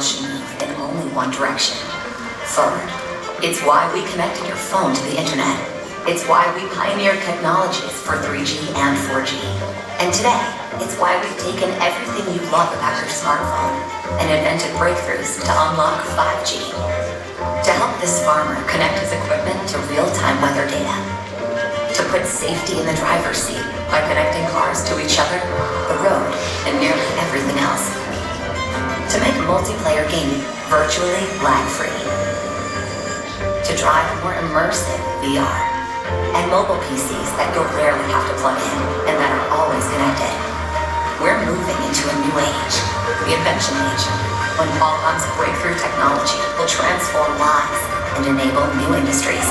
else you move in only one direction, forward. It's why we connected your phone to the internet. It's why we pioneered technologies for 3G and 4G. And today, it's why we've taken everything you love about your smartphone and invented breakthroughs to unlock 5G. To help this farmer connect his equipment to real-time weather data. To put safety in the driver's seat by connecting cars to each other, the road, and nearly everything else. To make multiplayer gaming virtually lag-free. To drive more immersive VR. And mobile PCs that you'll rarely have to plug in and that are always connected. We're moving into a new age, the invention age, when Qualcomm's breakthrough technology will transform lives and enable new industries.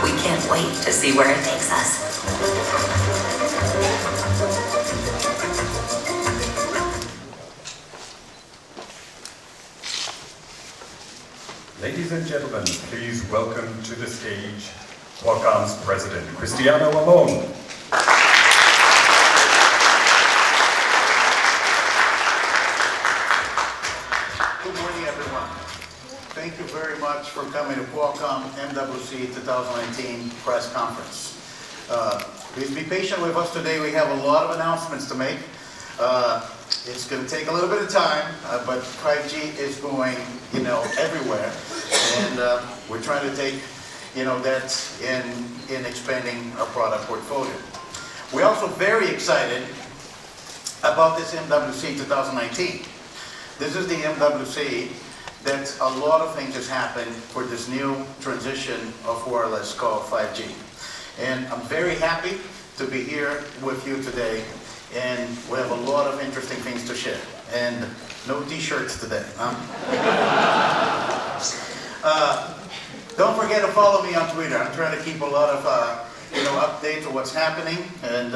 We can't wait to see where it takes us. Ladies and gentlemen, please welcome to the stage Qualcomm's president, Cristiano Amon. Good morning, everyone. Thank you very much for coming to Qualcomm MWC 2019 press conference. Please be patient with us today. We have a lot of announcements to make. It's going to take a little bit of time, but 5G is going, everywhere, and we're trying to take, that in expanding our product portfolio. We're also very excited about this MWC 2019. This is the MWC that a lot of things has happened for this new transition of wireless called 5G. And I'm very happy to be here with you today, and we have a lot of interesting things to share. And no t-shirts today, huh? Don't forget to follow me on Twitter. I'm trying to keep a lot of updates of what's happening, and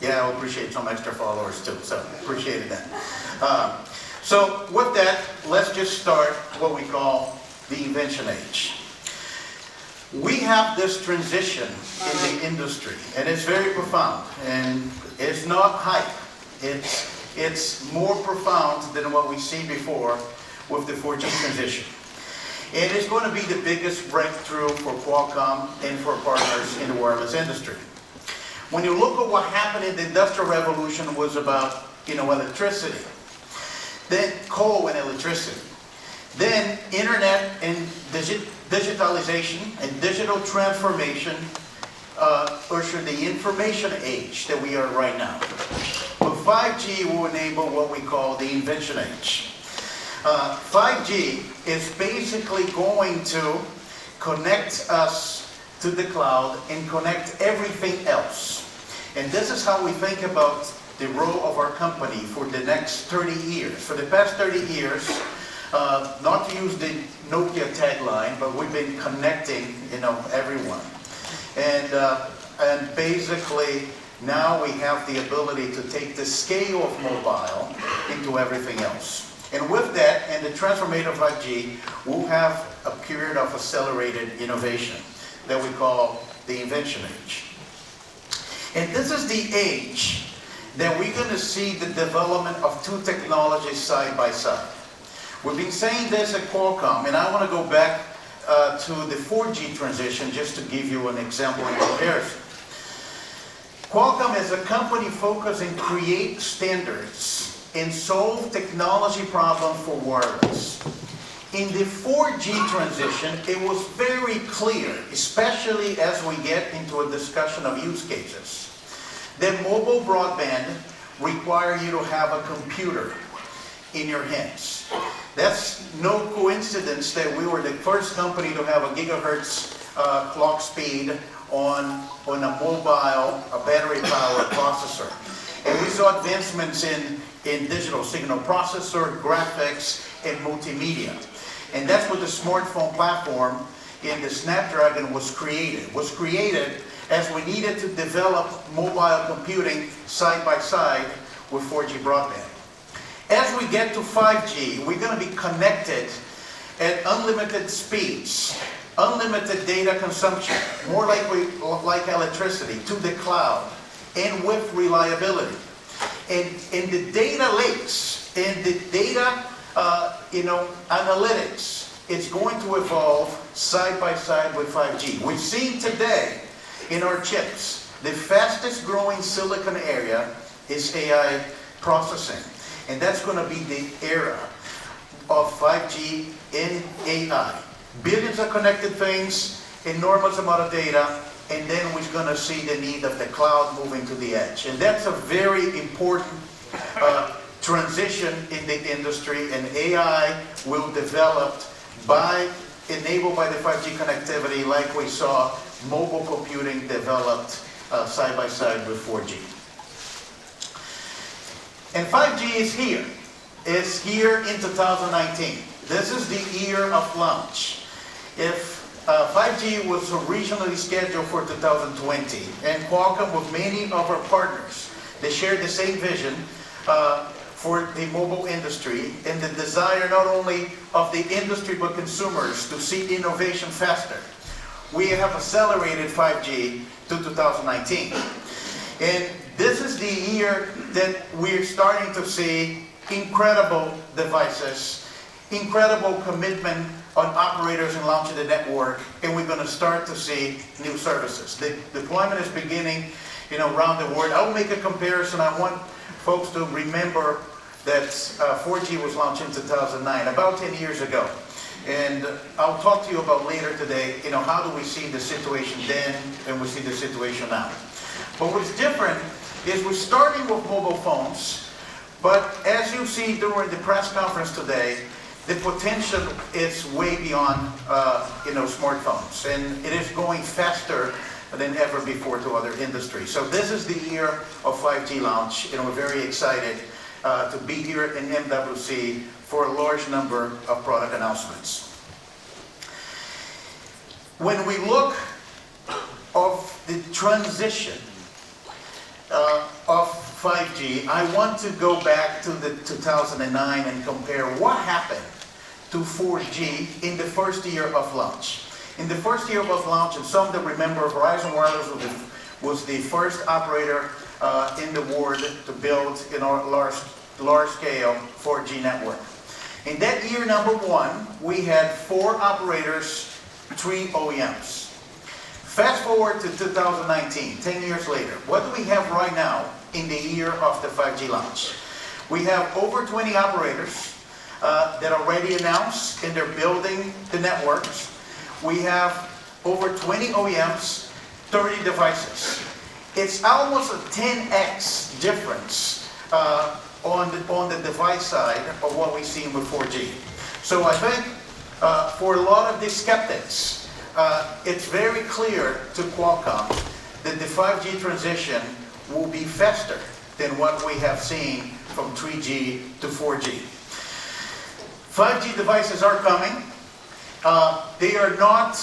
yeah, I appreciate some extra followers too, so appreciate that. So with that, let's just start what we call the invention age. We have this transition in the industry, and it's very profound, and it's not hype. It's more profound than what we see before with the 4G transition. It is going to be the biggest breakthrough for Qualcomm and for partners in the wireless industry. When you look at what happened in the Industrial Revolution was about, electricity, then coal and electricity, then internet and digitalization and digital transformation ushered the information age that we are right now. But 5G will enable what we call the invention age. 5G is basically going to connect us to the cloud and connect everything else. And this is how we think about the role of our company for the next 30 years. For the past 30 years, not to use the Nokia tagline, but we've been connecting, everyone. And basically, now we have the ability to take the scale of mobile into everything else. And with that, and the transformation of 5G, we'll have a period of accelerated innovation that we call the invention age. And this is the age that we're going to see the development of two technologies side by side. We've been saying this at Qualcomm, and I want to go back to the 4G transition just to give you an example in comparison. Qualcomm is a company focused on create standards and solve technology problems for wireless. In the 4G transition, it was very clear, especially as we get into a discussion of use cases, that mobile broadband require you to have a computer in your hands. That's no coincidence that we were the first company to have a gigahertz clock speed on a mobile, a battery-powered processor. And we saw advancements in digital signal processor, graphics, and multimedia. And that's what the smartphone platform in the Snapdragon was created. It was created as we needed to develop mobile computing side by side with 4G broadband. As we get to 5G, we're going to be connected at unlimited speeds, unlimited data consumption, more like electricity, to the cloud, and with reliability. And the data lakes and the data analytics is going to evolve side by side with 5G. We've seen today in our chips, the fastest growing silicon area is AI processing. And that's going to be the era of 5G in AI. Billions of connected things, enormous amount of data, and then we're going to see the need of the cloud moving to the edge. And that's a very important transition in the industry, and AI will develop enabled by the 5G connectivity, like we saw mobile computing developed side by side with 4G. And 5G is here. It's here in 2019. This is the year of launch. If 5G was originally scheduled for 2020, and Qualcomm with many of our partners, they shared the same vision for the mobile industry and the desire not only of the industry but consumers to see innovation faster. We have accelerated 5G to 2019. And this is the year that we're starting to see incredible devices, incredible commitment on operators in launching the network, and we're going to start to see new services. The deployment is beginning around the world. I'll make a comparison. I want folks to remember that 4G was launched in 2009, about 10 years ago. And I'll talk to you about later today, how do we see the situation then and we see the situation now. But what's different is we're starting with mobile phones, but as you see during the press conference today, the potential is way beyond smartphones, and it is going faster than ever before to other industries. So this is the year of 5G launch, and we're very excited to be here in MWC for a large number of product announcements. When we look of the transition of 5G, I want to go back to the 2009 and compare what happened to 4G in the first year of launch. In the first year of launch, and some that remember, Verizon Wireless was the first operator in the world to build large-scale 4G network. In that year number one, we had 4 operators, 3 OEMs. Fast forward to 2019, 10 years later. What do we have right now in the year of the 5G launch? We have over 20 operators that already announced, and they're building the networks. We have over 20 OEMs, 30 devices. It's almost a 10x difference on the device side of what we've seen with 4G. So I think for a lot of these skeptics, it's very clear to Qualcomm that the 5G transition will be faster than what we have seen from 3G to 4G. 5G devices are coming. They are not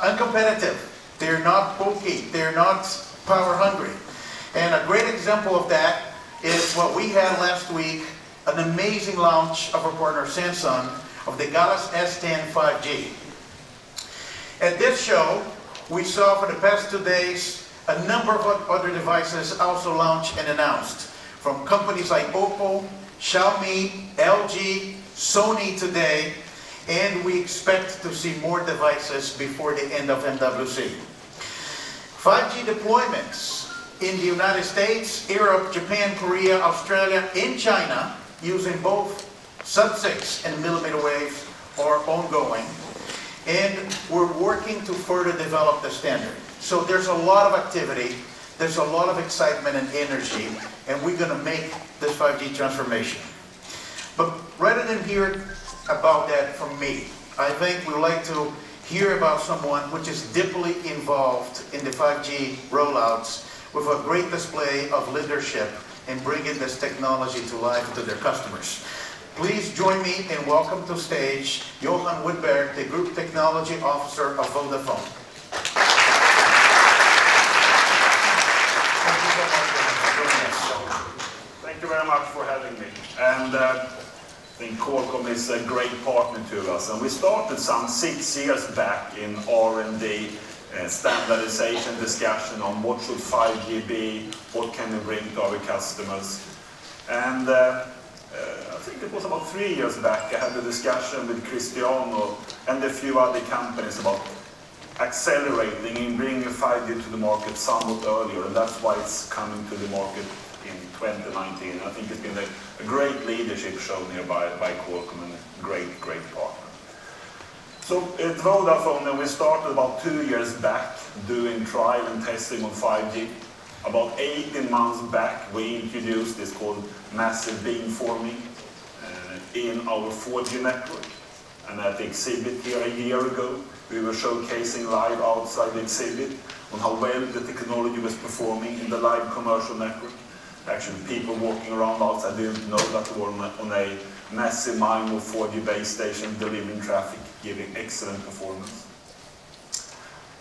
uncompetitive. They're not bulky. They're not power hungry. And a great example of that is what we had last week, an amazing launch of our partner Samsung of the Galaxy S10 5G. At this show, we saw for the past 2 days a number of other devices also launched and announced, from companies like Oppo, Xiaomi, LG, Sony today, and we expect to see more devices before the end of MWC. 5G deployments in the United States, Europe, Japan, Korea, Australia, and China, using both sub-6 and millimeter waves, are ongoing. And we're working to further develop the standard. So there's a lot of activity, there's a lot of excitement and energy, and we're going to make this 5G transformation. But rather than hear about that from me, I think we'd like to hear about someone which is deeply involved in the 5G rollouts with a great display of leadership in bringing this technology to life to their customers. Please join me in welcome to stage Johan Woodberg, the Group Technology Officer of Vodafone. Thank you very much for having me. And I think Qualcomm is a great partner to us. And we started some 6 years back in R&D standardization discussion on what should 5G be, what can we bring to our customers. And I think it was about 3 years back, I had a discussion with Cristiano and a few other companies about accelerating and bringing 5G to the market somewhat earlier, and that's why it's coming to the market in 2019. I think it's been a great leadership shown here by Qualcomm, and a great partner. So at Vodafone, we started about 2 years back doing trial and testing on 5G. About 18 months back, we introduced this called massive beamforming in our 4G network. And at the exhibit here a year ago, we were showcasing live outside the exhibit on how well the technology was performing in the live commercial network. Actually, people walking around outside didn't know that we were on a massive MIMO 4G base station delivering traffic, giving excellent performance.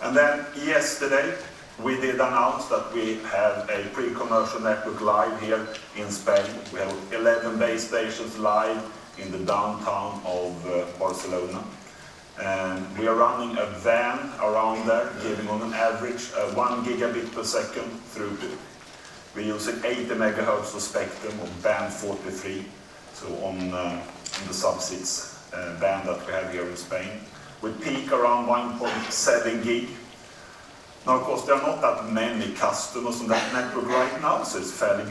And then yesterday, we did announce that we have a pre-commercial network live here in Spain. We have 11 base stations live in the downtown of Barcelona. And we are running a van around there, giving on an average 1 gigabit per second throughput. We're using 80 megahertz of spectrum on band 43, so on the sub-6 band that we have here in Spain. We peak around 1.7 gig. Now, of course, there are not that many customers on that network right now, so it's fairly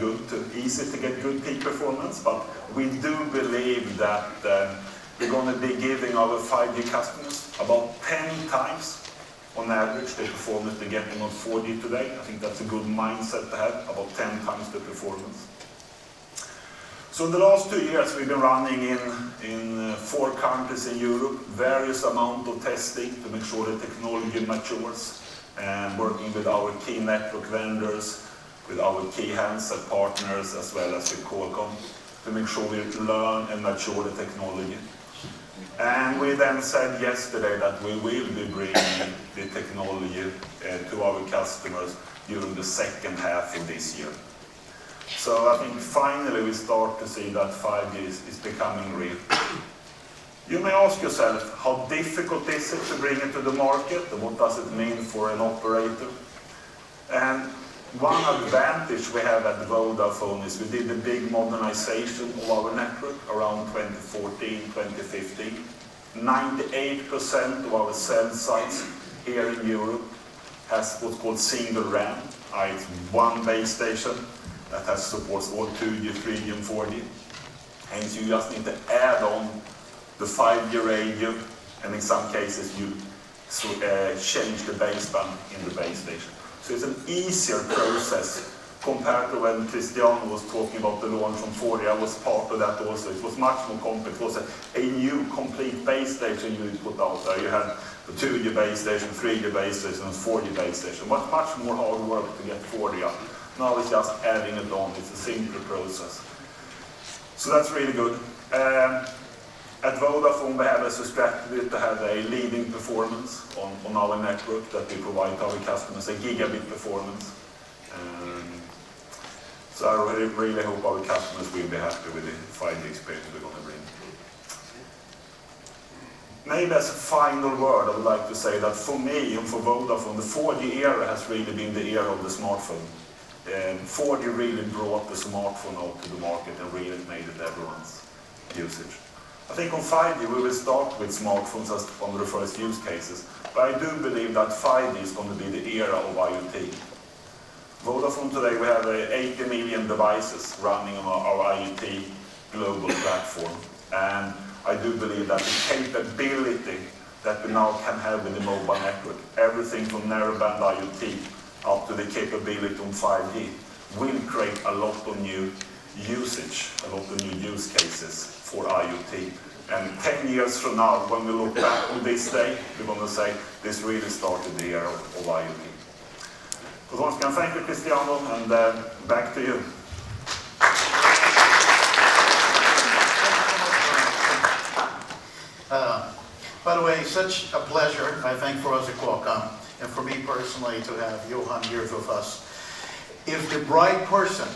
easy to get good peak performance, but we do believe that we're going to be giving our 5G customers about 10 times on average the performance they're getting on 4G today. I think that's a good mindset to have, about 10 times the performance. So in the last 2 years, we've been running in 4 countries in Europe, various amount of testing to make sure the technology matures, and working with our key network vendors, with our key handset partners, as well as with Qualcomm, to make sure we learn and mature the technology. And we then said yesterday that we will be bringing the technology to our customers during the second half of this year. So I think finally we start to see that 5G is becoming real. You may ask yourself, how difficult is it to bring it to the market, and what does it mean for an operator? And one advantage we have at Vodafone is we did a big modernization of our network around 2014, 2015. 98% of our cell sites here in Europe has what's called single RAN. It's one base station that has supports all 2G, 3G, and 4G. And so you just need to add on the 5G radio, and in some cases you change the baseband in the base station. So it's an easier process compared to when Cristiano was talking about the launch from 4G. I was part of that also. It was much more complex. It was a new complete base station you put out there. You had the 2G base station, 3G base station, and 4G base station. Much more hard work to get 4G up. Now it's just adding it on. It's a simpler process. So that's really good. At Vodafone, we have as a strategy to have a leading performance on our network that we provide to our customers, a gigabit performance. So I really hope our customers will be happy with the 5G experience we're going to bring. Maybe as a final word, I would like to say that for me and for Vodafone, the 4G era has really been the era of the smartphone. 4G really brought the smartphone out to the market and really made it everyone's usage. I think on 5G we will start with smartphones as one of the first use cases, but I do believe that 5G is going to be the era of IoT. Vodafone today, we have 80 million devices running on our IoT global platform, and I do believe that the capability that we now can have with the mobile network, everything from narrowband IoT up to the capability on 5G, will create a lot of new usage, a lot of new use cases for IoT. And 10 years from now, when we look back on this day, we're going to say this really started the era of IoT. So once again, thank you, Cristiano, and back to you. By the way, such a pleasure, I think, for us at Qualcomm, and for me personally to have Johan here with us. If the right person,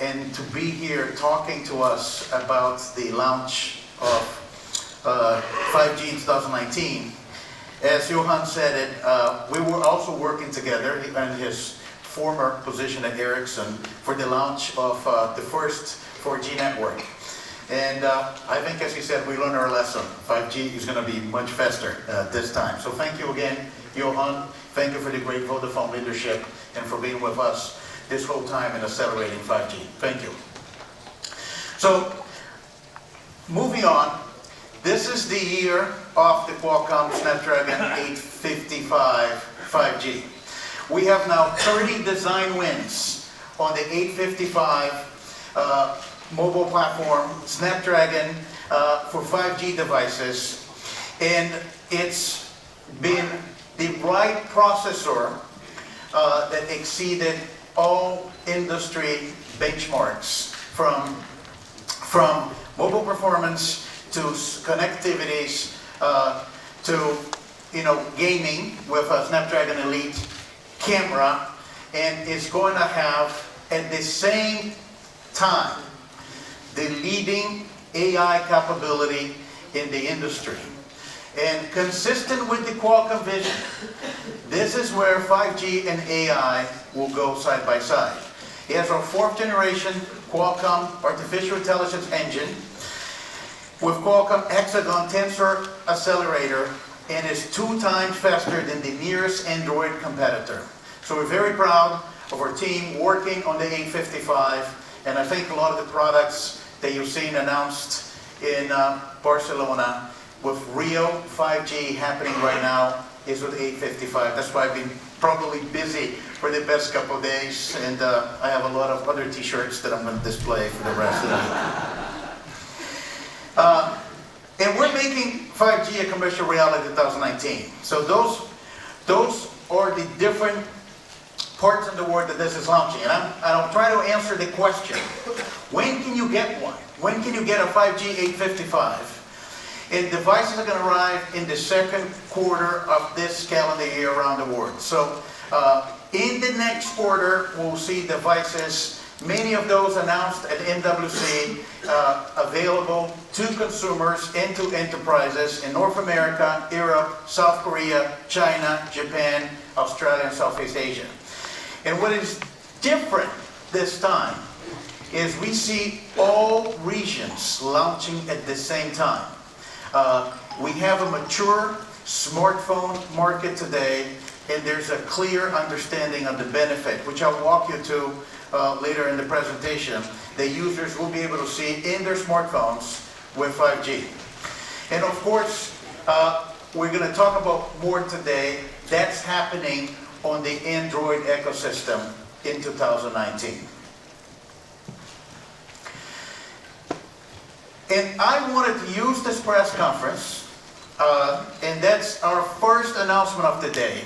and to be here talking to us about the launch of 5G in 2019, as Johan said it, we were also working together in his former position at Ericsson for the launch of the first 4G network. And I think, as you said, we learned our lesson. 5G is going to be much faster this time. So thank you again, Johan. Thank you for the great Vodafone leadership and for being with us this whole time in accelerating 5G. Thank you. So, moving on, this is the year of the Qualcomm Snapdragon 855 5G. We have now 30 design wins on the 855 mobile platform, Snapdragon for 5G devices, and it's been the right processor that exceeded all industry benchmarks from mobile performance to connectivities to gaming with a Snapdragon Elite camera, and is going to have at the same time the leading AI capability in the industry. And consistent with the Qualcomm vision, this is where 5G and AI will go side by side. It has our 4th generation Qualcomm artificial intelligence engine with Qualcomm Hexagon Tensor accelerator, and is 2 times faster than the nearest Android competitor. So we're very proud of our team working on the 855, and I think a lot of the products that you've seen announced in Barcelona with real 5G happening right now is with 855. That's why I've been probably busy for the past couple of days, and I have a lot of other t-shirts that I'm going to display for the rest of the week. And we're making 5G a commercial reality in 2019. So those are the different parts of the world that this is launching. And I'll try to answer the question, when can you get one? When can you get a 5G 855? And devices are going to arrive in the 2nd quarter of this calendar year around the world. So in the next quarter, we'll see devices, many of those announced at MWC, available to consumers and to enterprises in North America, Europe, South Korea, China, Japan, Australia, and Southeast Asia. And what is different this time is we see all regions launching at the same time. We have a mature smartphone market today, and there's a clear understanding of the benefit, which I'll walk you to later in the presentation, that users will be able to see in their smartphones with 5G. And of course, we're going to talk about more today. That's happening on the Android ecosystem in 2019. And I wanted to use this press conference, and that's our first announcement of the day,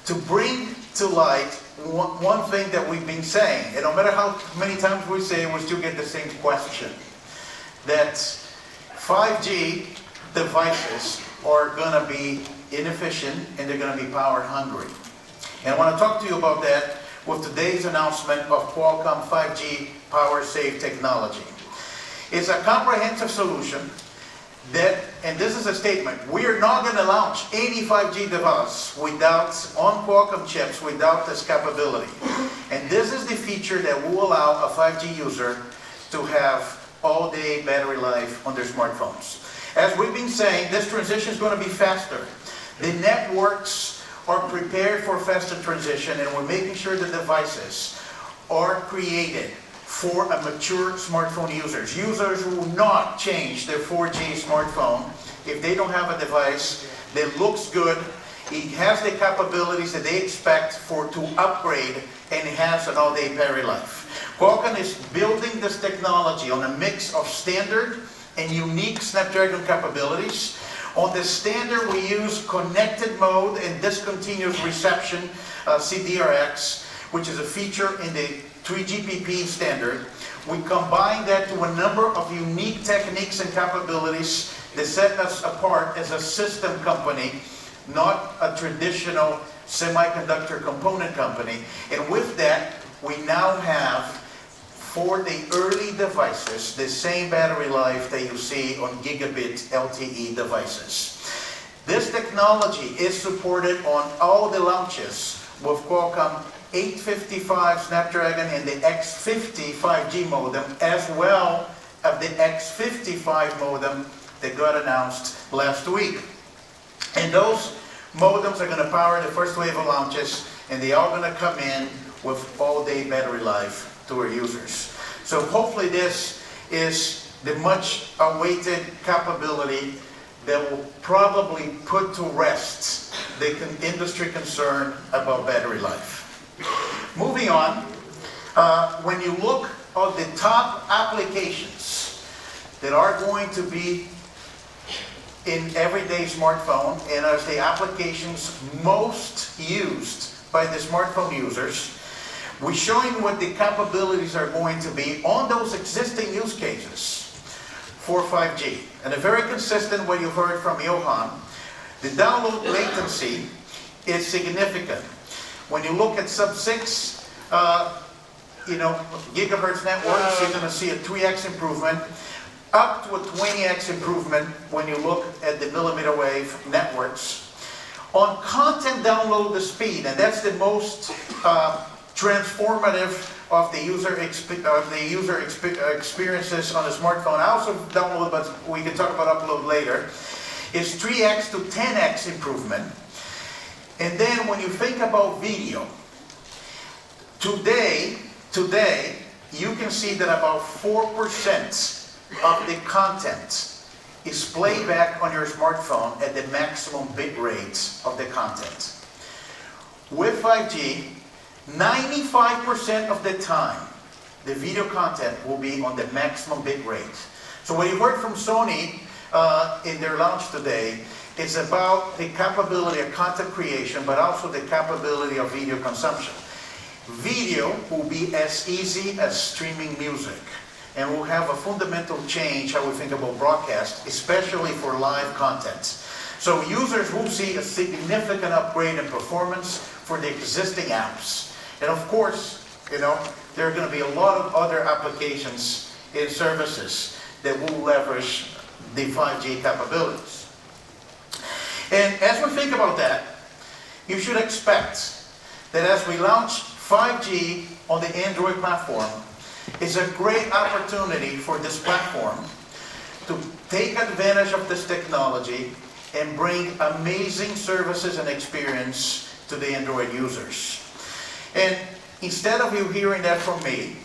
to bring to light one thing that we've been saying. And no matter how many times we say it, we still get the same question. That 5G devices are going to be inefficient and they're going to be power hungry. And I want to talk to you about that with today's announcement of Qualcomm 5G Power Save technology. It's a comprehensive solution that, and this is a statement, we are not going to launch any 5G device on Qualcomm chips without this capability. And this is the feature that will allow a 5G user to have all-day battery life on their smartphones. As we've been saying, this transition is going to be faster. The networks are prepared for faster transition, and we're making sure the devices are created for a mature smartphone users. Users will not change their 4G smartphone if they don't have a device that looks good, it has the capabilities that they expect to upgrade, and it has an all-day battery life. Qualcomm is building this technology on a mix of standard and unique Snapdragon capabilities. On the standard, we use connected mode and discontinuous reception, CDRX, which is a feature in the 3GPP standard. We combine that to a number of unique techniques and capabilities that set us apart as a system company, not a traditional semiconductor component company. And with that, we now have, for the early devices, the same battery life that you see on gigabit LTE devices. This technology is supported on all the launches with Qualcomm 855 Snapdragon and the X50 5G modem, as well as the X55 modem that got announced last week. And those modems are going to power the first wave of launches, and they are going to come in with all-day battery life to our users. So hopefully this is the much awaited capability that will probably put to rest the industry concern about battery life. Moving on, when you look at the top applications that are going to be in everyday smartphone and as the applications most used by the smartphone users, we're showing what the capabilities are going to be on those existing use cases for 5G. And a very consistent what you heard from Johan, the download latency is significant. When you look at sub-6 gigahertz networks, you're going to see a 3x improvement, up to a 20x improvement when you look at the millimeter wave networks. On content download the speed, and that's the most transformative of the user experiences on a smartphone. I also download, but we can talk about upload later, is 3x to 10x improvement. And then when you think about video, today you can see that about 4% of the content is playback on your smartphone at the maximum bit rates of the content. With 5G, 95% of the time, the video content will be on the maximum bit rate. So what you heard from Sony in their launch today is about the capability of content creation, but also the capability of video consumption. Video will be as easy as streaming music, and will have a fundamental change how we think about broadcast, especially for live content. So users will see a significant upgrade in performance for the existing apps. And of course, there are going to be a lot of other applications and services that will leverage the 5G capabilities. And as we think about that, you should expect that as we launch 5G on the Android platform, it's a great opportunity for this platform to take advantage of this technology and bring amazing services and experience to the Android users. And instead of you hearing that from me,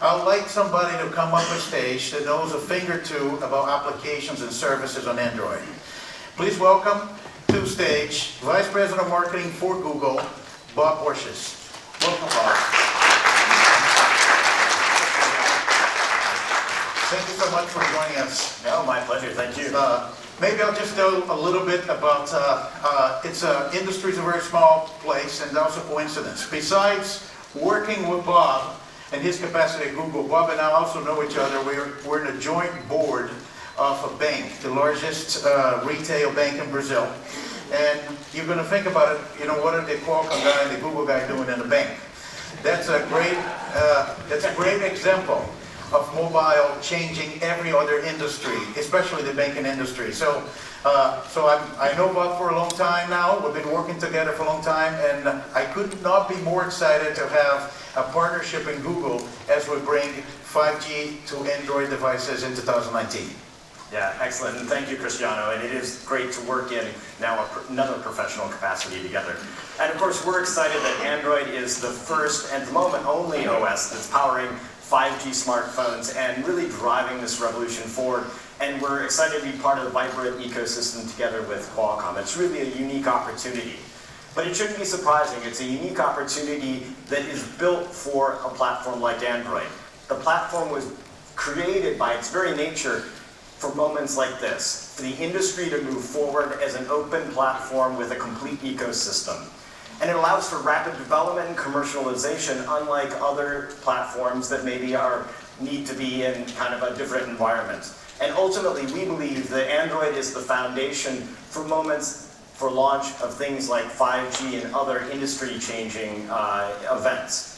I'd like somebody to come up on stage that knows a thing or two about applications and services on Android. Please welcome to stage Vice President of Marketing for Google, Bob Borges. Welcome, Bob. Thank you so much for joining us. No, my pleasure. Thank you. Maybe I'll just tell a little bit about, industry is a very small place, and also coincidence. Besides working with Bob and his capacity at Google, Bob and I also know each other. We're in a joint board of a bank, the largest retail bank in Brazil. And you're going to think about it, what are the Qualcomm guy and the Google guy doing in the bank? That's a great example of mobile changing every other industry, especially the banking industry. So I know Bob for a long time now. We've been working together for a long time, and I could not be more excited to have a partnership in Google as we bring 5G to Android devices in 2019. Yeah, excellent. And thank you, Cristiano. And it is great to work in now another professional capacity together. And of course, we're excited that Android is the first, and at the moment only, OS that's powering 5G smartphones and really driving this revolution forward. And we're excited to be part of the vibrant ecosystem together with Qualcomm. It's really a unique opportunity. But it shouldn't be surprising. It's a unique opportunity that is built for a platform like Android. The platform was created by its very nature for moments like this, for the industry to move forward as an open platform with a complete ecosystem. And it allows for rapid development and commercialization, unlike other platforms that maybe need to be in kind of a different environment. And ultimately, we believe that Android is the foundation for moments for launch of things like 5G and other industry-changing events.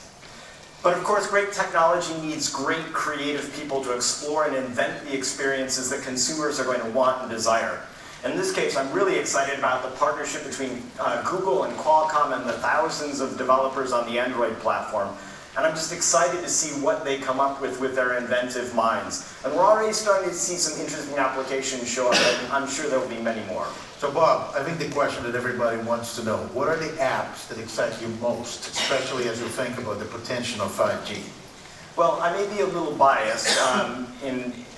But of course, great technology needs great creative people to explore and invent the experiences that consumers are going to want and desire. In this case, I'm really excited about the partnership between Google and Qualcomm and the thousands of developers on the Android platform. And I'm just excited to see what they come up with their inventive minds. And we're already starting to see some interesting applications show up, and I'm sure there will be many more. So Bob, I think the question that everybody wants to know, what are the apps that excite you most, especially as you think about the potential of 5G? Well, I may be a little biased.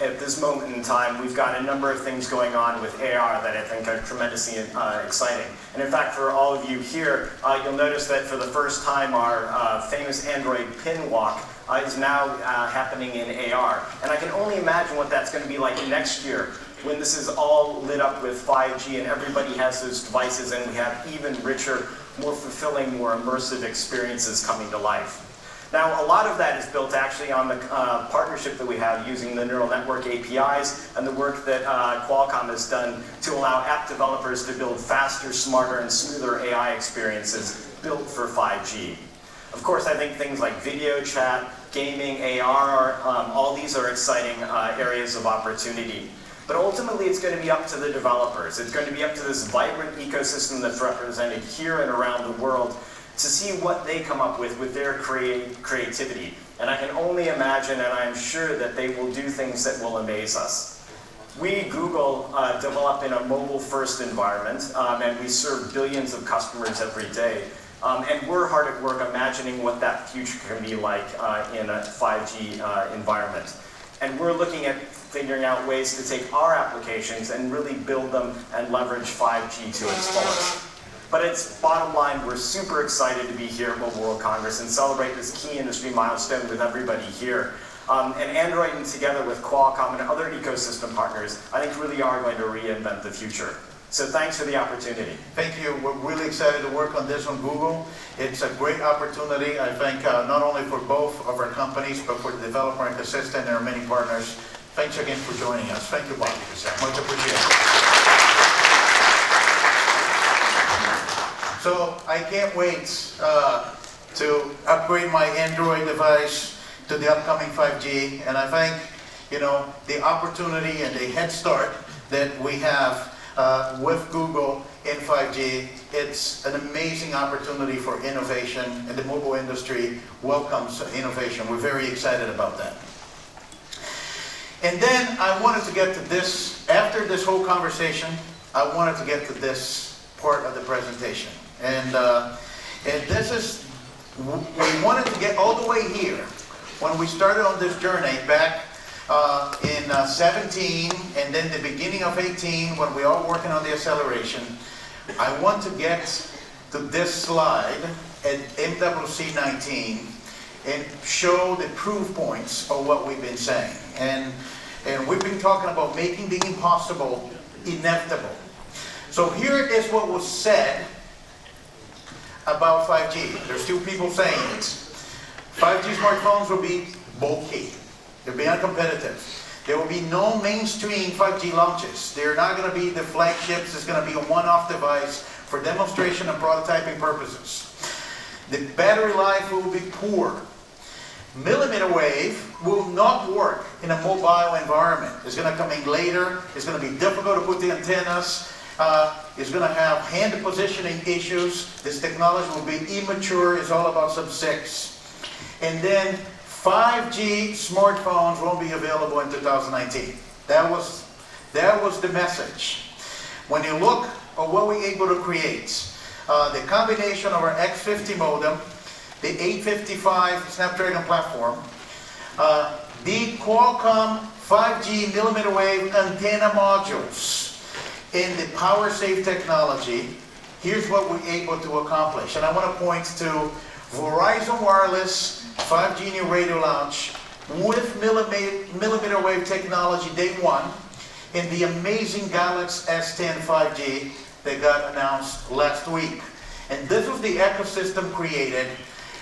At this moment in time, we've got a number of things going on with AR that I think are tremendously exciting. And in fact, for all of you here, you'll notice that for the first time, our famous Android pin walk is now happening in AR. And I can only imagine what that's going to be like next year when this is all lit up with 5G and everybody has those devices and we have even richer, more fulfilling, more immersive experiences coming to life. Now, a lot of that is built actually on the partnership that we have using the neural network APIs and the work that Qualcomm has done to allow app developers to build faster, smarter, and smoother AI experiences built for 5G. Of course, I think things like video chat, gaming, AR, all these are exciting areas of opportunity. But ultimately, it's going to be up to the developers. It's going to be up to this vibrant ecosystem that's represented here and around the world to see what they come up with their creativity. And I can only imagine, and I'm sure that they will do things that will amaze us. We, Google, develop in a mobile-first environment, and we serve billions of customers every day. And we're hard at work imagining what that future can be like in a 5G environment. And we're looking at figuring out ways to take our applications and really build them and leverage 5G to its fullest. But it's bottom line, we're super excited to be here at Mobile World Congress and celebrate this key industry milestone with everybody here. And Android, and together with Qualcomm and other ecosystem partners, I think really are going to reinvent the future. So thanks for the opportunity. Thank you. We're really excited to work on this on Google. It's a great opportunity, I think, not only for both of our companies, but for the developer ecosystem. There are many partners. Thanks again for joining us. Thank you, Bob. Much appreciated. So I can't wait to upgrade my Android device to the upcoming 5G. And I think, you know, the opportunity and the head start that we have with Google in 5G, it's an amazing opportunity for innovation, and the mobile industry welcomes innovation. We're very excited about that. And then I wanted to get to this, after this whole conversation, I wanted to get to this part of the presentation. And this is, we wanted to get all the way here when we started on this journey back in 17 and then the beginning of 18 when we all working on the acceleration. I want to get to this slide at MWC 19 and show the proof points of what we've been saying. And we've been talking about making the impossible inevitable. So here is what was said about 5G. There's two people saying it. 5G smartphones will be bulky. They'll be uncompetitive. There will be no mainstream 5G launches. They're not going to be the flagships. It's going to be a one-off device for demonstration and prototyping purposes. The battery life will be poor. Millimeter wave will not work in a mobile environment. It's going to come in later. It's going to be difficult to put the antennas. It's going to have hand positioning issues. This technology will be immature. It's all about sub-6. And then 5G smartphones won't be available in 2019. That was the message. When you look at what we're able to create, the combination of our X50 modem, the 855 Snapdragon platform, the Qualcomm 5G millimeter wave antenna modules, and the PowerSafe technology, here's what we're able to accomplish. And I want to point to Verizon Wireless 5G new radio launch with millimeter wave technology day one, and the amazing Galaxy S10 5G that got announced last week. And this was the ecosystem created,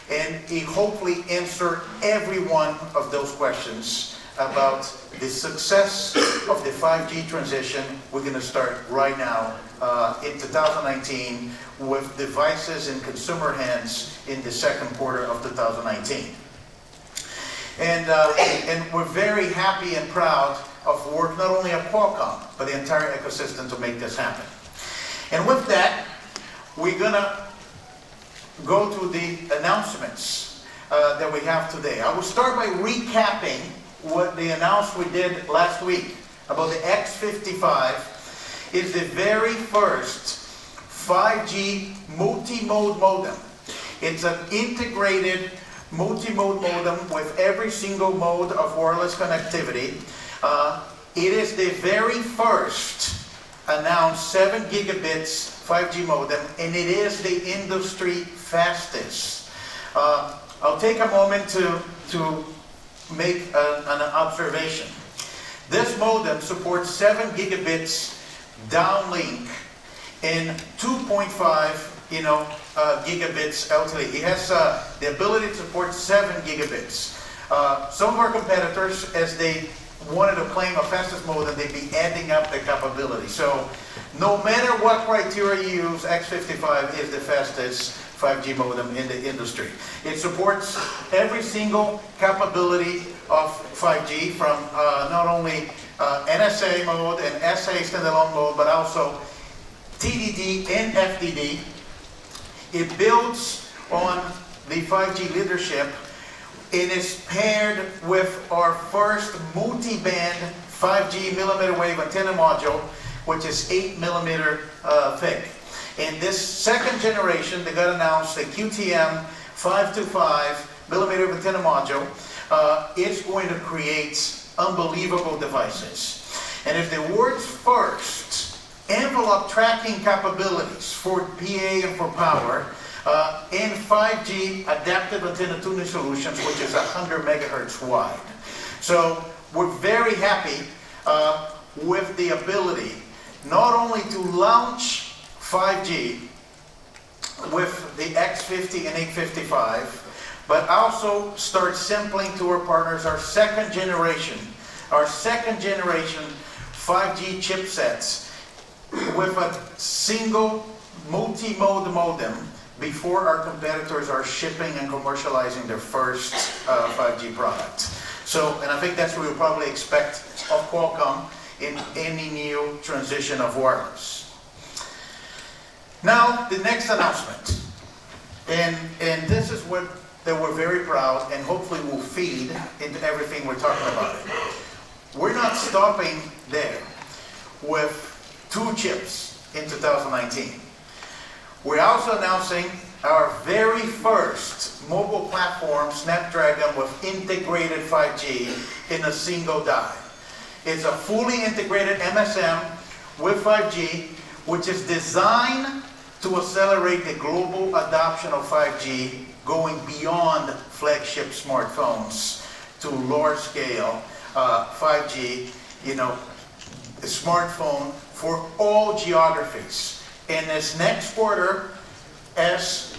and it hopefully answered every one of those questions about the success of the 5G transition. We're going to start right now in 2019 with devices in consumer hands in the second quarter of 2019. And we're very happy and proud of work, not only at Qualcomm, but the entire ecosystem to make this happen. And with that, we're gonna go to the announcements that we have today. I will start by recapping what the announcement we did last week about the X55. Is the very first 5G multi-mode modem. It's an integrated multi-mode modem with every single mode of wireless connectivity. It is the very first announced 7 gigabits 5G modem, and it is the industry fastest. I'll take a moment to make an observation. This modem supports 7 gigabits downlink and 2.5 gigabits LTE. It has the ability to support 7 gigabits. Some of our competitors, as they wanted to claim a fastest modem, they'd be adding up the capability. So no matter what criteria you use, X55 is the fastest 5G modem in the industry. It supports every single capability of 5G from not only NSA mode and SA standalone mode, but also TDD and FDD. It builds on the 5G leadership. It is paired with our first multi-band 5G millimeter wave antenna module, which is 8 millimeter thick. And this second generation that got announced, the QTM 525 millimeter antenna module, is going to create unbelievable devices. And if the world's first envelope tracking capabilities for PA and for power, and 5G adaptive antenna tuning solutions, which is 100 megahertz wide. So we're very happy with the ability not only to launch 5G with the X50 and 855, but also start sampling to our partners our second generation 5G chipsets with a single multi-mode modem before our competitors are shipping and commercializing their first 5G product. So, and I think that's what we'll probably expect of Qualcomm in any new transition of wireless. Now, the next announcement, and this is what that we're very proud and hopefully will feed into everything we're talking about. We're not stopping there with 2 chips in 2019. We're also announcing our very first mobile platform, Snapdragon, with integrated 5G in a single die. It's a fully integrated MSM with 5G, which is designed to accelerate the global adoption of 5G, going beyond flagship smartphones to large scale 5G, a smartphone for all geographies. And this next quarter, as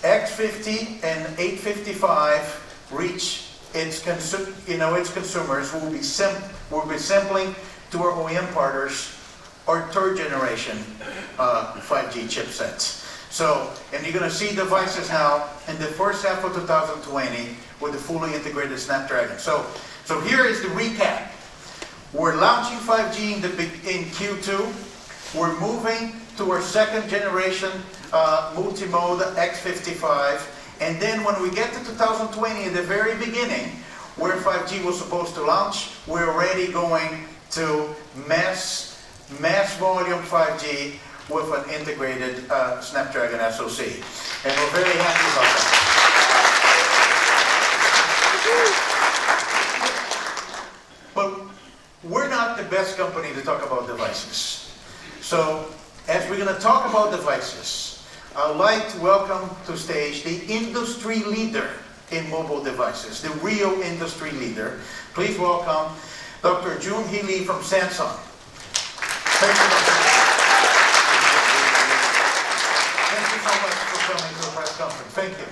X50 and 855 reach its consumers, we'll be sampling to our OEM partners our third generation 5G chipsets. So, and you're going to see devices now in the first half of 2020 with the fully integrated Snapdragon. So here is the recap. We're launching 5G in Q2. We're moving to our second generation multi-mode X55. And then when we get to 2020, at the very beginning, where 5G was supposed to launch, we're already going to mass volume 5G with an integrated Snapdragon SoC. And we're very happy about that. But we're not the best company to talk about devices. So as we're going to talk about devices, I'd like to welcome to stage the industry leader in mobile devices, the real industry leader. Please welcome Dr. Joon-Hee Lee from Samsung. Thank you, Dr. Thank you so much for coming to the press conference. Thank you.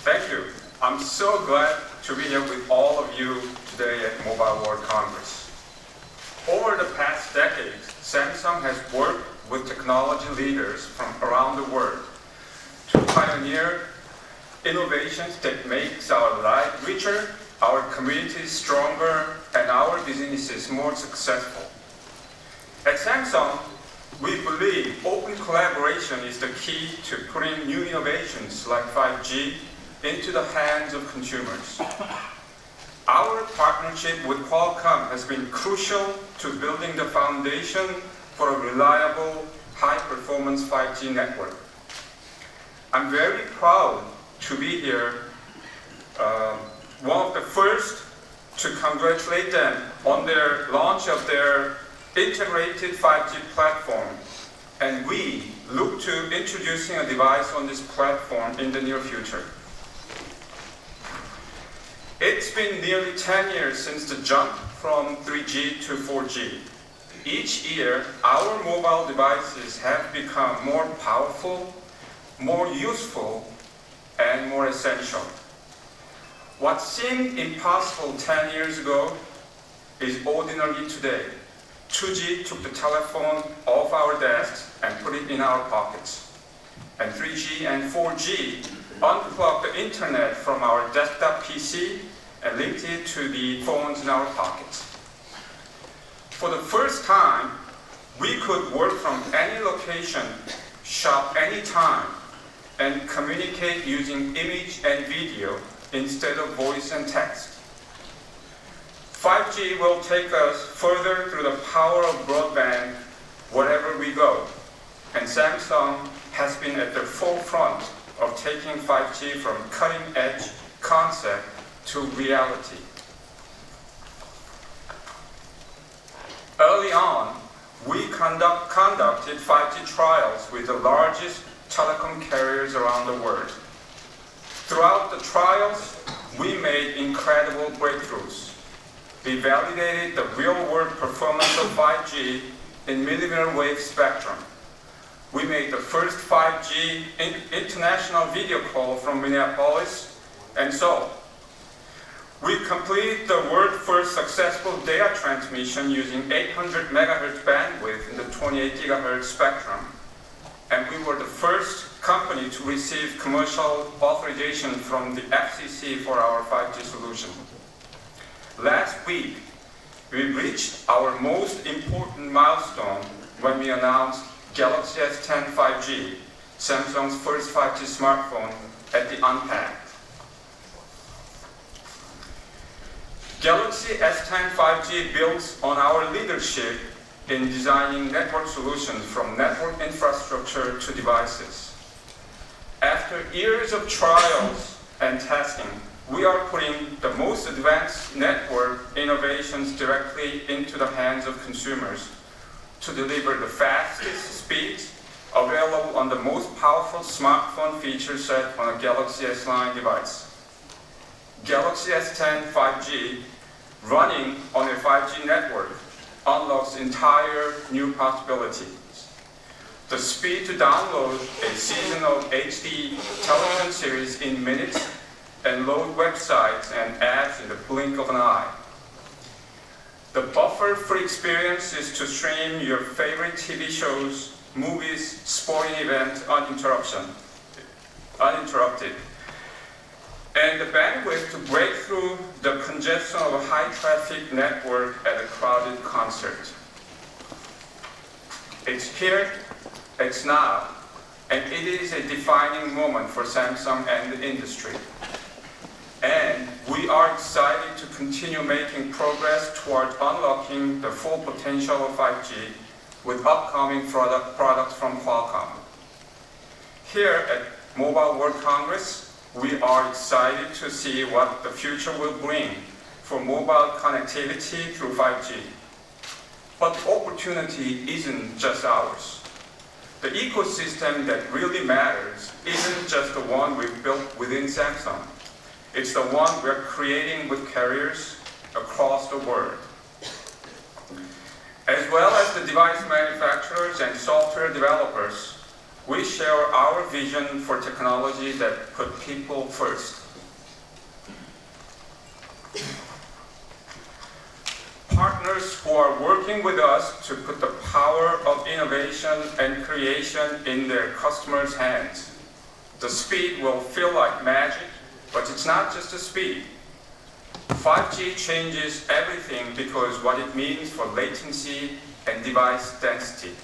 Thank you. I'm so glad to be here with all of you today at Mobile World Congress. Over the past decade, Samsung has worked with technology leaders from around the world to pioneer innovations that makes our life richer, our communities stronger, and our businesses more successful. At Samsung, we believe open collaboration is the key to putting new innovations like 5G into the hands of consumers. Our partnership with Qualcomm has been crucial to building the foundation for a reliable, high-performance 5G network. I'm very proud to be here, one of the first to congratulate them on their launch of their integrated 5G platform, and we look to introducing a device on this platform in the near future. It's been nearly 10 years since the jump from 3G to 4G. Each year, our mobile devices have become more powerful, more useful, and more essential. What seemed impossible 10 years ago is ordinary today. 2G took the telephone off our desks and put it in our pockets. And 3G and 4G unplugged the internet from our desktop PC and linked it to the phones in our pockets. For the first time, we could work from any location, shop anytime, and communicate using image and video instead of voice and text. 5G will take us further through the power of broadband wherever we go, and Samsung has been at the forefront of taking 5G from cutting-edge concept to reality. Early on, we conducted 5G trials with the largest telecom carriers around the world. Throughout the trials, we made incredible breakthroughs. We validated the real-world performance of 5G in millimeter wave spectrum. We made the first 5G international video call from Minneapolis, and so we completed the world's first successful data transmission using 800 MHz bandwidth in the 28 GHz spectrum. And we were the first company to receive commercial authorization from the FCC for our 5G solution. Last week, we reached our most important milestone when we announced Galaxy S10 5G, Samsung's first 5G smartphone, at the Unpacked. Galaxy S10 5G builds on our leadership in designing network solutions from network infrastructure to devices. After years of trials and testing, we are putting the most advanced network innovations directly into the hands of consumers to deliver the fastest speeds available on the most powerful smartphone feature set on a Galaxy S9 device. Galaxy S10 5G running on a 5G network unlocks entire new possibilities. The speed to download a season of HD television series in minutes and load websites and apps in the blink of an eye. The buffer-free experience is to stream your favorite TV shows, movies, sporting events uninterrupted. And the bandwidth to break through the congestion of a high-traffic network at a crowded concert. It's here, it's now, and it is a defining moment for Samsung and the industry. And we are excited to continue making progress toward unlocking the full potential of 5G with upcoming products from Qualcomm. Here at Mobile World Congress, we are excited to see what the future will bring for mobile connectivity through 5G. But the opportunity isn't just ours. The ecosystem that really matters isn't just the one we've built within Samsung. It's the one we're creating with carriers across the world. As well as the device manufacturers and software developers, we share our vision for technology that put people first. Partners who are working with us to put the power of innovation and creation in their customers' hands. The speed will feel like magic, but it's not just the speed. 5G changes everything because what it means for latency and device density.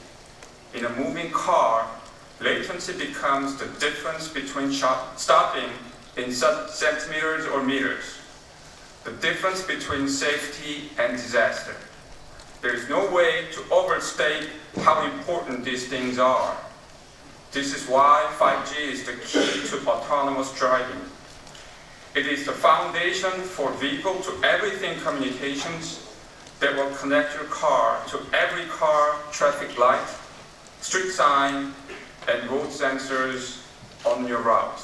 In a moving car, latency becomes the difference between stopping in centimeters or meters, the difference between safety and disaster. There is no way to overstate how important these things are. This is why 5G is the key to autonomous driving. It is the foundation for vehicle-to-everything communications that will connect your car to every car, traffic light, street sign, and road sensors on your route.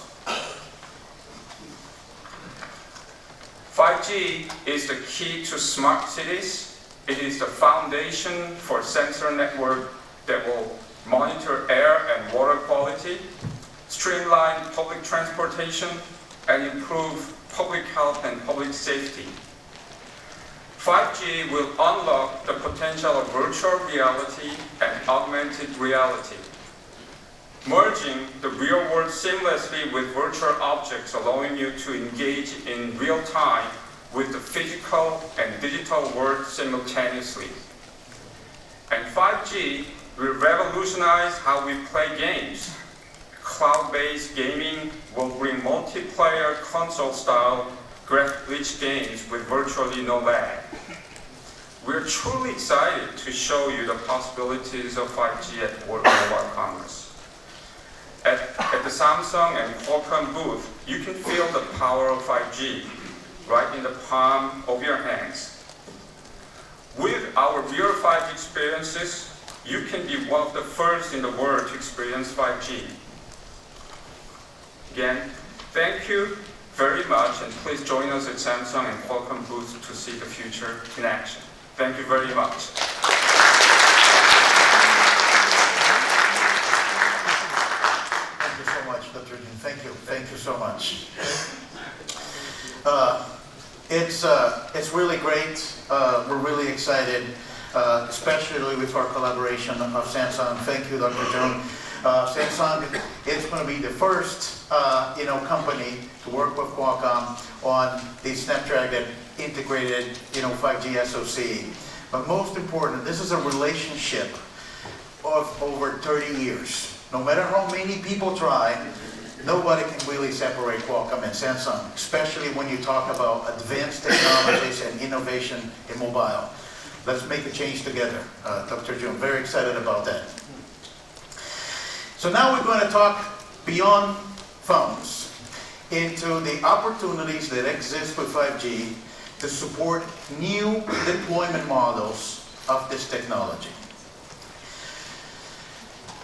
5G is the key to smart cities. It is the foundation for sensor network that will monitor air and water quality, streamline public transportation, and improve public health and public safety. 5G will unlock the potential of virtual reality and augmented reality, merging the real world seamlessly with virtual objects, allowing you to engage in real time with the physical and digital world simultaneously. And 5G will revolutionize how we play games. Cloud-based gaming will bring multiplayer console-style graphic-rich games with virtually no lag. We're truly excited to show you the possibilities of 5G at World Mobile Congress. At the Samsung and Qualcomm booth, you can feel the power of 5G right in the palm of your hands. With our VR 5G experiences, you can be one of the first in the world to experience 5G. Again, thank you very much, and please join us at Samsung and Qualcomm booth to see the future in action. Thank you very much. Thank you so much, Dr. Jin. Thank you so much. It's really great. We're really excited, especially with our collaboration of Samsung. Thank you, Dr. Jun. Samsung is going to be the first company to work with Qualcomm on the Snapdragon integrated 5G SoC. But most important, this is a relationship of over 30 years. No matter how many people try, nobody can really separate Qualcomm and Samsung, especially when you talk about advanced technologies and innovation in mobile. Let's make a change together, Dr. Jun. Very excited about that. So now we're going to talk beyond phones into the opportunities that exist with 5G to support new deployment models of this technology.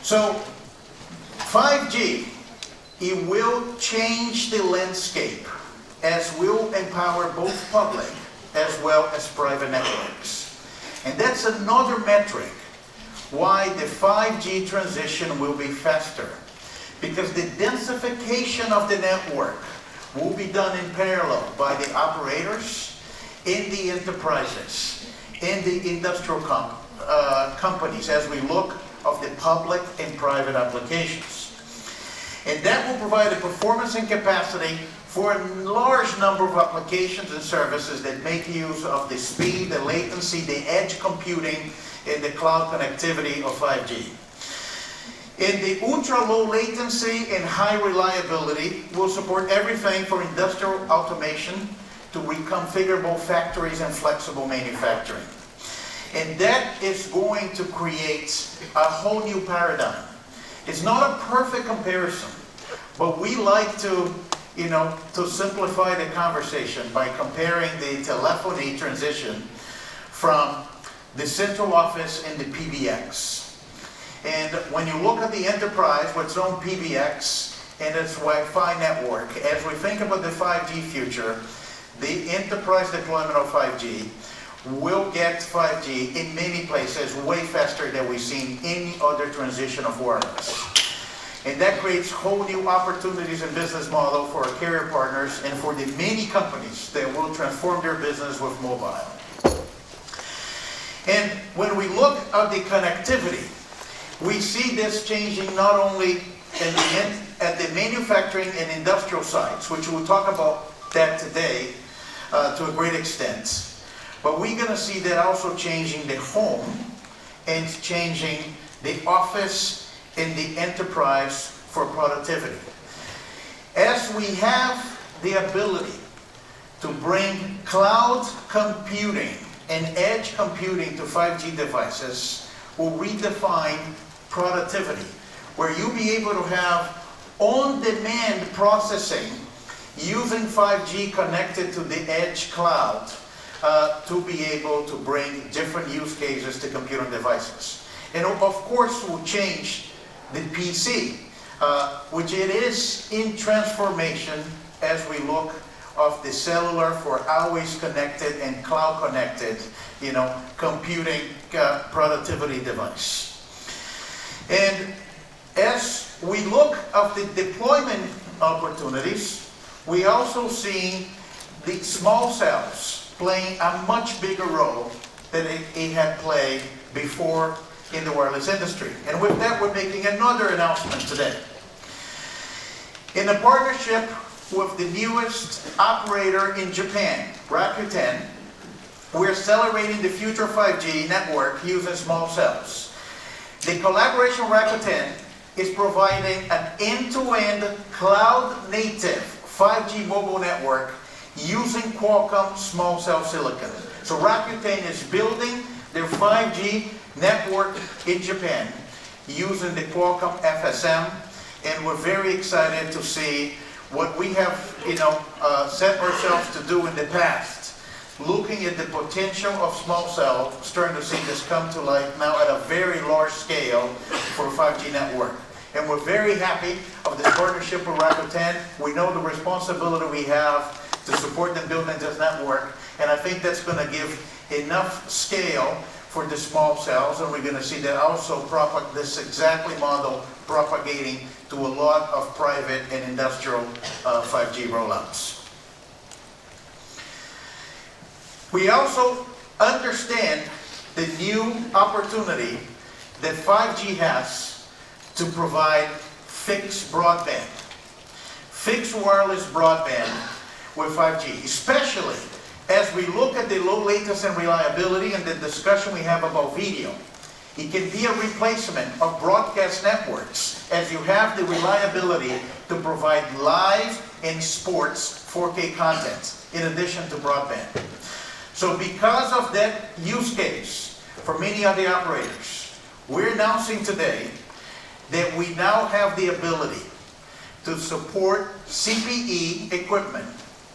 So 5G, it will change the landscape as will empower both public as well as private networks. And that's another metric why the 5G transition will be faster. Because the densification of the network will be done in parallel by the operators, in the enterprises, in the industrial companies as we look of the public and private applications. And that will provide a performance and capacity for a large number of applications and services that make use of the speed, the latency, the edge computing, and the cloud connectivity of 5G. In the ultra-low latency and high reliability will support everything from industrial automation to reconfigurable factories and flexible manufacturing. And that is going to create a whole new paradigm. It's not a perfect comparison, but we like to simplify the conversation by comparing the telephony transition from the central office and the PBX. And when you look at the enterprise with its own PBX and its Wi-Fi network, as we think about the 5G future, the enterprise deployment of 5G will get 5G in many places way faster than we've seen any other transition of wireless. And that creates whole new opportunities and business model for our carrier partners and for the many companies that will transform their business with mobile. And when we look at the connectivity, we see this changing not only at the manufacturing and industrial sites, which we'll talk about that today to a great extent. But we're going to see that also changing the home and changing the office and the enterprise for productivity. As we have the ability to bring cloud computing and edge computing to 5G devices, will redefine productivity, where you'll be able to have on-demand processing using 5G connected to the edge cloud to be able to bring different use cases to computing devices. And of course will change the PC, which it is in transformation as we look of the cellular for always connected and cloud connected, computing productivity device. And as we look at the deployment opportunities, we also see the small cells playing a much bigger role than it had played before in the wireless industry. And with that, we're making another announcement today. In a partnership with the newest operator in Japan, Rakuten, we're celebrating the future 5G network using small cells. The collaboration with Rakuten is providing an end-to-end cloud-native 5G mobile network using Qualcomm small cell silicon. So Rakuten is building their 5G network in Japan using the Qualcomm FSM, and we're very excited to see what we have, set ourselves to do in the past, looking at the potential of small cell, starting to see this come to life now at a very large scale for 5G network. And we're very happy of this partnership with Rakuten. We know the responsibility we have to support them building this network, and I think that's going to give enough scale for the small cells, and we're going to see that also this exactly model propagating to a lot of private and industrial 5G rollouts. We also understand the new opportunity that 5G has to provide fixed broadband, fixed wireless broadband with 5G, especially as we look at the low latency and reliability and the discussion we have about video. It can be a replacement of broadcast networks as you have the reliability to provide live and sports 4K content in addition to broadband. So because of that use case for many of the operators, we're announcing today that we now have the ability to support CPE equipment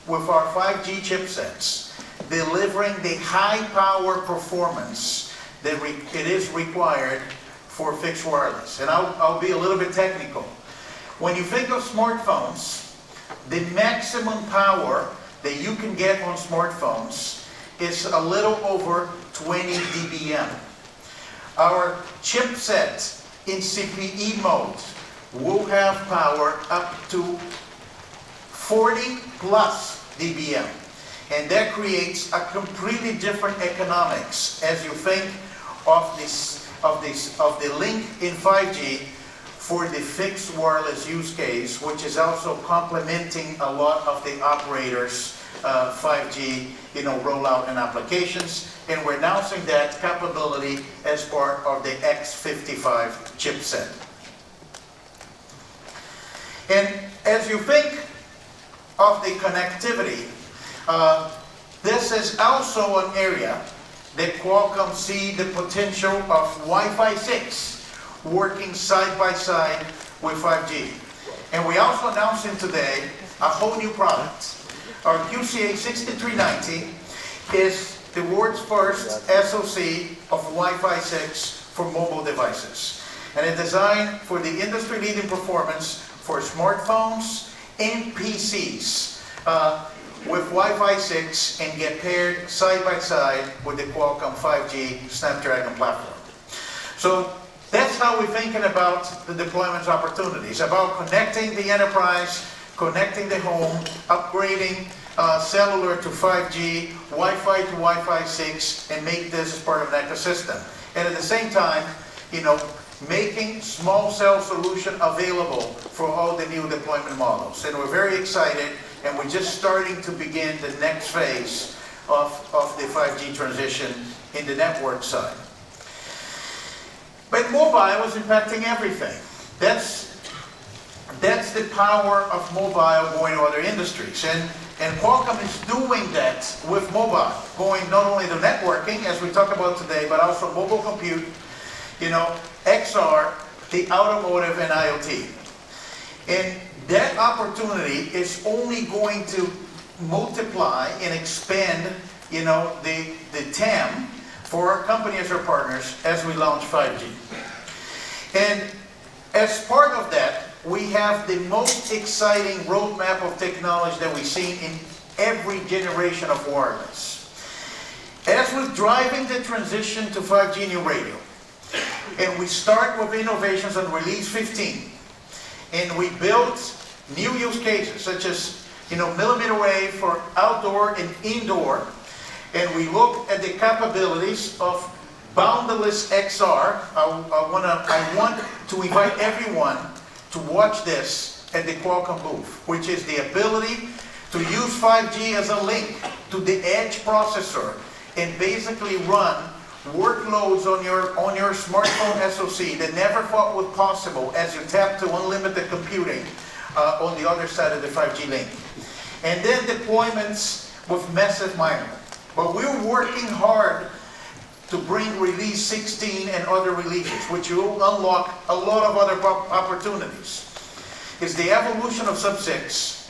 with our 5G chipsets, delivering the high power performance that it is required for fixed wireless. And I'll be a little bit technical. When you think of smartphones, the maximum power that you can get on smartphones is a little over 20 dBm. Our chipset in CPE mode will have power up to 40 plus dBm. And that creates a completely different economics as you think of the link in 5G for the fixed wireless use case, which is also complementing a lot of the operators' 5G rollout and applications. And we're announcing that capability as part of the X55 chipset. And as you think of the connectivity, this is also an area that Qualcomm see the potential of Wi-Fi 6 working side by side with 5G. And we also announcing today a whole new product. Our QCA6390 is the world's first SoC of Wi-Fi 6 for mobile devices. And it's designed for the industry-leading performance for smartphones and PCs with Wi-Fi 6 and get paired side by side with the Qualcomm 5G Snapdragon platform. So that's how we're thinking about the deployment opportunities, about connecting the enterprise, connecting the home, upgrading cellular to 5G, Wi-Fi to Wi-Fi 6, and make this as part of an ecosystem. And at the same time, making small cell solution available for all the new deployment models. And we're very excited, and we're just starting to begin the next phase of the 5G transition in the network side. But mobile is impacting everything. That's the power of mobile going to other industries. And Qualcomm is doing that with mobile, going not only to networking, as we talked about today, but also mobile compute, XR, the automotive, and IoT. And that opportunity is only going to multiply and expand, the TAM for our company as our partners as we launch 5G. And as part of that, we have the most exciting roadmap of technology that we've seen in every generation of wireless. As we're driving the transition to 5G new radio, and we start with innovations on release 15, and we built new use cases such as millimeter wave for outdoor and indoor, and we look at the capabilities of boundless XR. I want to invite everyone to watch this at the Qualcomm booth, which is the ability to use 5G as a link to the edge processor and basically run workloads on your smartphone SoC that never thought was possible as you tap to unlimited computing on the other side of the 5G link. And then deployments with massive MIMO. But we're working hard to bring release 16 and other releases, which will unlock a lot of other opportunities. It's the evolution of Sub-6.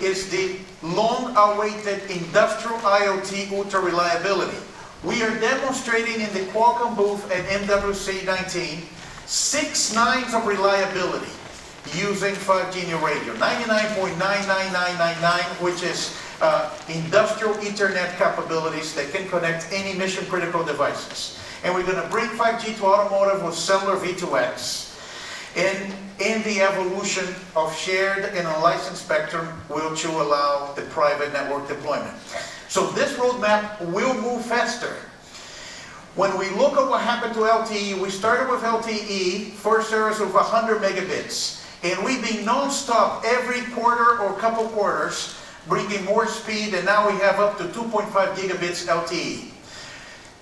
It's the long-awaited industrial IoT ultra reliability. We are demonstrating in the Qualcomm booth at MWC 19 6 nines of reliability using 5G new radio. 99.99999, which is industrial Ethernet capabilities that can connect any mission-critical devices. And we're going to bring 5G to automotive with cellular V2X. And in the evolution of shared and unlicensed spectrum, which will allow the private network deployment. So this roadmap will move faster. When we look at what happened to LTE, we started with LTE, first service of 100 megabits. And we've been non-stop every quarter or couple quarters, bringing more speed, and now we have up to 2.5 gigabits LTE.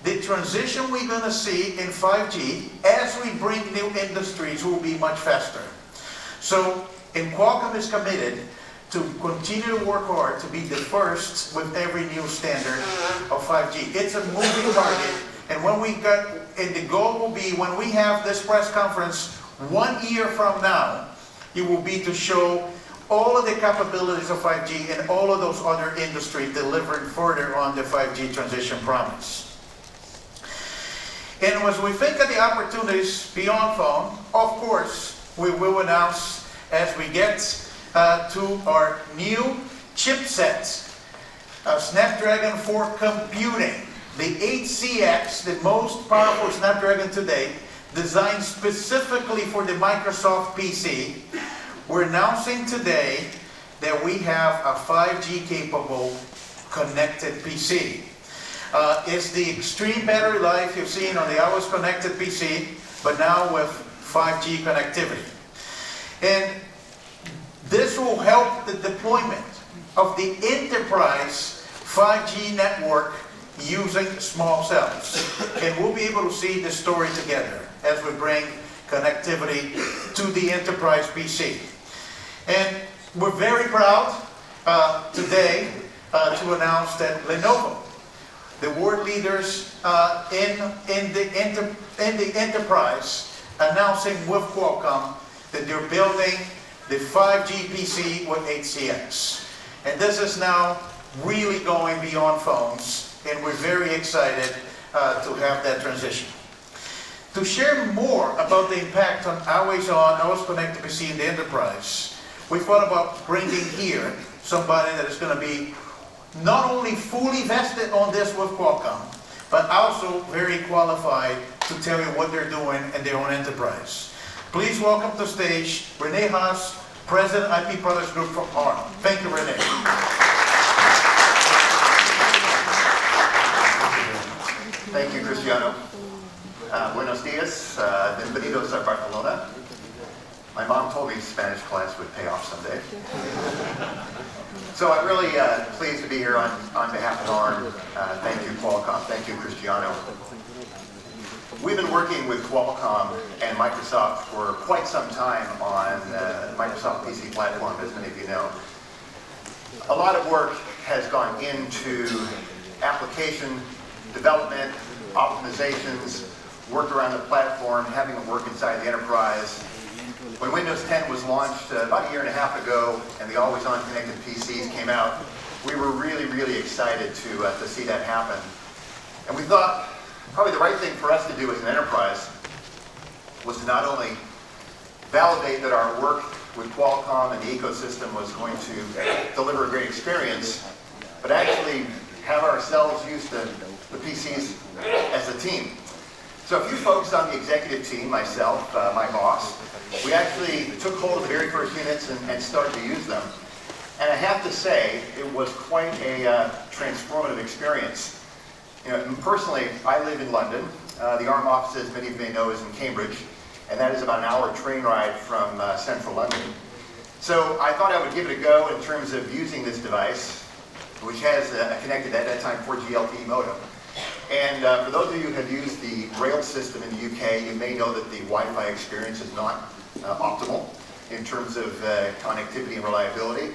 The transition we're going to see in 5G, as we bring new industries, will be much faster. So, and Qualcomm is committed to continue to work hard to be the first with every new standard of 5G. It's a moving target, and the goal will be when we have this press conference 1 year from now, it will be to show all of the capabilities of 5G and all of those other industries delivering further on the 5G transition promise. And as we think of the opportunities beyond phone, of course, we will announce as we get to our new chipset, Snapdragon for computing. The 8CX, the most powerful Snapdragon today, designed specifically for the Microsoft PC. We're announcing today that we have a 5G capable connected PC. It's the extreme battery life you've seen on the iOS connected PC, but now with 5G connectivity. And this will help the deployment of the enterprise 5G network using small cells. And we'll be able to see the story together as we bring connectivity to the enterprise PC. And we're very proud today to announce that Lenovo, the world leaders in the enterprise, announcing with Qualcomm that they're building the 5G PC with 8CX. And this is now really going beyond phones, and we're very excited to have that transition. To share more about the impact on always connected PC in the enterprise, we thought about bringing here somebody that is going to be not only fully vested on this with Qualcomm, but also very qualified to tell you what they're doing in their own enterprise. Please welcome to stage Rene Haas, President IP Products Group from ARM. Thank you, Rene. Thank you, Cristiano. Buenos dias, bienvenidos a Barcelona. My mom told me Spanish class would pay off someday. So I'm really pleased to be here on behalf of ARM. Thank you, Qualcomm. Thank you, Cristiano. We've been working with Qualcomm and Microsoft for quite some time on Microsoft PC platform, as many of you know. A lot of work has gone into application development, optimizations, work around the platform, having it work inside the enterprise. When Windows 10 was launched about a year and a half ago and the always-on connected PCs came out, we were really excited to see that happen. And we thought probably the right thing for us to do as an enterprise was to not only validate that our work with Qualcomm and the ecosystem was going to deliver a great experience, but actually have ourselves use the PCs as a team. So a few folks on the executive team, myself, my boss, we actually took hold of the very first units and started to use them. And I have to say, it was quite a transformative experience. You know, personally, I live in London. The ARM office, as many of you may know, is in Cambridge, and that is about an hour train ride from central London. So I thought I would give it a go in terms of using this device, which has a connected, at that time, 4G LTE modem. And for those of you who have used the rail system in the UK, you may know that the Wi-Fi experience is not optimal in terms of connectivity and reliability.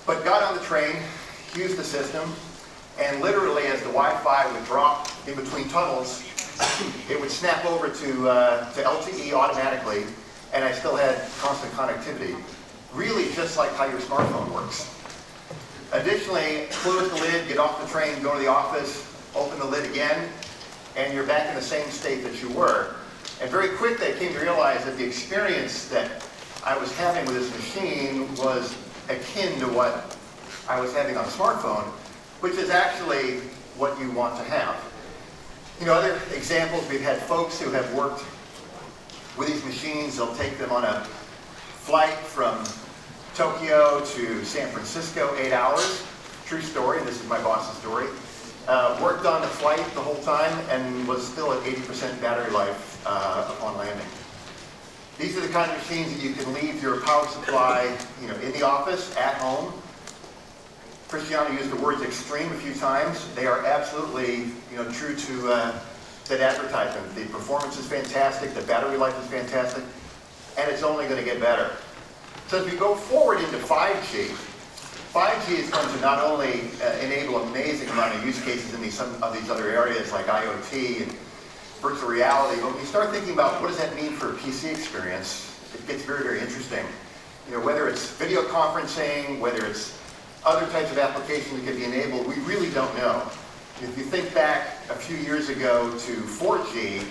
But got on the train, used the system, and literally as the Wi-Fi would drop in between tunnels, it would snap over to LTE automatically, and I still had constant connectivity. Really just like how your smartphone works. Additionally, close the lid, get off the train, go to the office, open the lid again, and you're back in the same state that you were. And very quickly I came to realize that the experience that I was having with this machine was akin to what I was having on a smartphone, which is actually what you want to have. You know, other examples, we've had folks who have worked with these machines. They'll take them on a flight from Tokyo to San Francisco, 8 hours. True story, this is my boss's story. Worked on the flight the whole time and was still at 80% battery life upon landing. These are the kind of machines that you can leave your power supply, you know, in the office, at home. Cristiano used the words extreme a few times. They are absolutely, you know, true to that advertisement. The performance is fantastic, the battery life is fantastic, and it's only going to get better. So as we go forward into 5G, 5G is going to not only enable an amazing amount of use cases in some of these other areas like IoT and virtual reality, but when you start thinking about what does that mean for a PC experience, it gets very interesting. You know, whether it's video conferencing, whether it's other types of applications that can be enabled, we really don't know. If you think back a few years ago to 4G,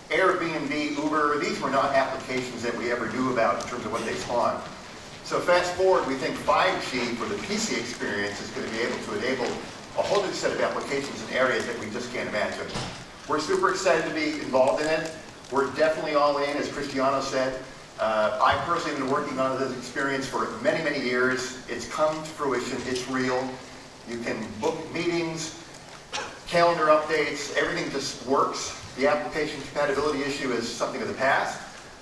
Airbnb, Uber, these were not applications that we ever knew about in terms of what they spawned. So fast forward, we think 5G for the PC experience is going to be able to enable a whole new set of applications in areas that we just can't imagine. We're super excited to be involved in it. We're definitely all in, as Cristiano said. I personally have been working on this experience for many years. It's come to fruition, it's real. You can book meetings, calendar updates, everything just works. The application compatibility issue is something of the past.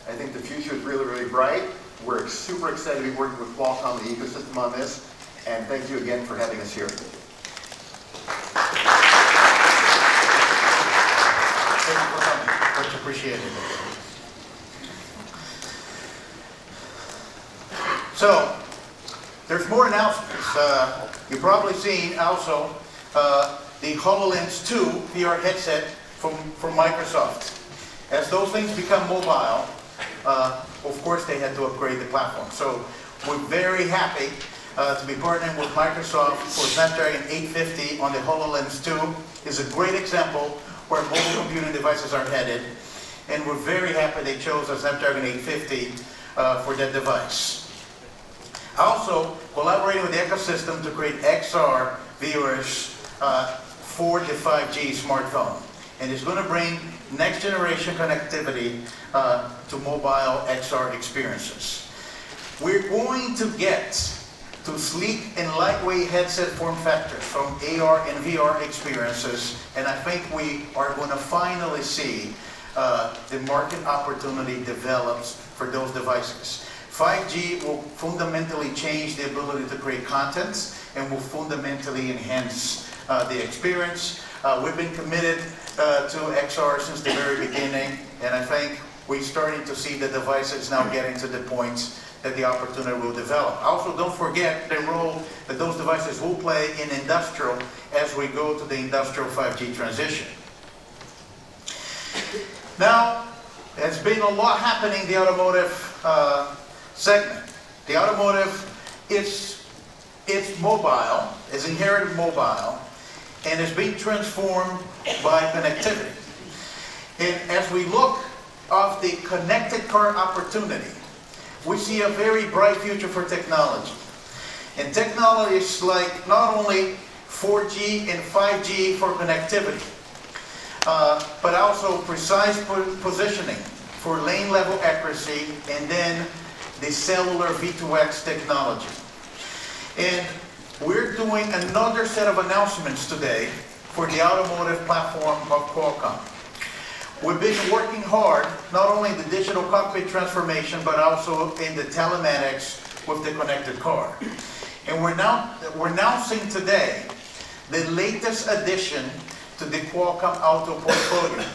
I think the future is really bright. We're super excited to be working with Qualcomm and the ecosystem on this, and thank you again for having us here. Thank you for coming. Much appreciated. So, there's more announcements. You've probably seen also the HoloLens 2 VR headset from Microsoft. As those things become mobile, of course they had to upgrade the platform. So we're very happy to be partnering with Microsoft for Snapdragon 850 on the HoloLens 2. Is a great example where mobile computing devices are headed. And we're very happy they chose a Snapdragon 850 for that device. Also, collaborating with the ecosystem to create XR viewers for the 5G smartphone. And it's going to bring next generation connectivity to mobile XR experiences. We're going to get to sleek and lightweight headset form factors from AR and VR experiences, and I think we are going to finally see the market opportunity develops for those devices. 5G will fundamentally change the ability to create content and will fundamentally enhance the experience. We've been committed to XR since the very beginning, and I think we're starting to see the devices now getting to the point that the opportunity will develop. Also, don't forget the role that those devices will play in industrial as we go to the industrial 5G transition. Now, there's been a lot happening in the automotive segment. The automotive is mobile, is inherently mobile, and is being transformed by connectivity. And as we look at the connected car opportunity, we see a very bright future for technology. And technologies like not only 4G and 5G for connectivity, but also precise positioning for lane level accuracy, and then the cellular V2X technology. And we're doing another set of announcements today for the automotive platform of Qualcomm. We've been working hard, not only in the digital cockpit transformation, but also in the telematics with the connected car. And we're announcing today the latest addition to the Qualcomm Auto portfolio.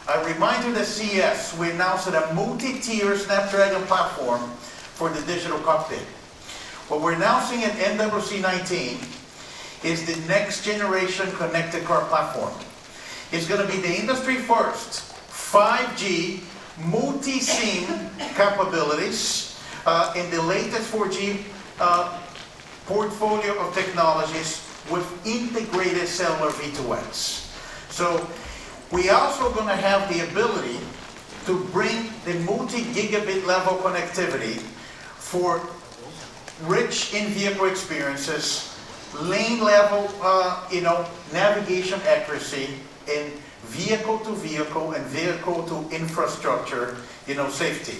I remind you that CES, we announced a multi-tier Snapdragon platform for the digital cockpit. What we're announcing at MWC 19 is the next generation connected car platform. It's going to be the industry first 5G multi-SIM capabilities in the latest 4G portfolio of technologies with integrated cellular V2X. So we also going to have the ability to bring the multi-gigabit level connectivity for rich in-vehicle experiences, lane level navigation accuracy, and vehicle to vehicle and vehicle to infrastructure safety.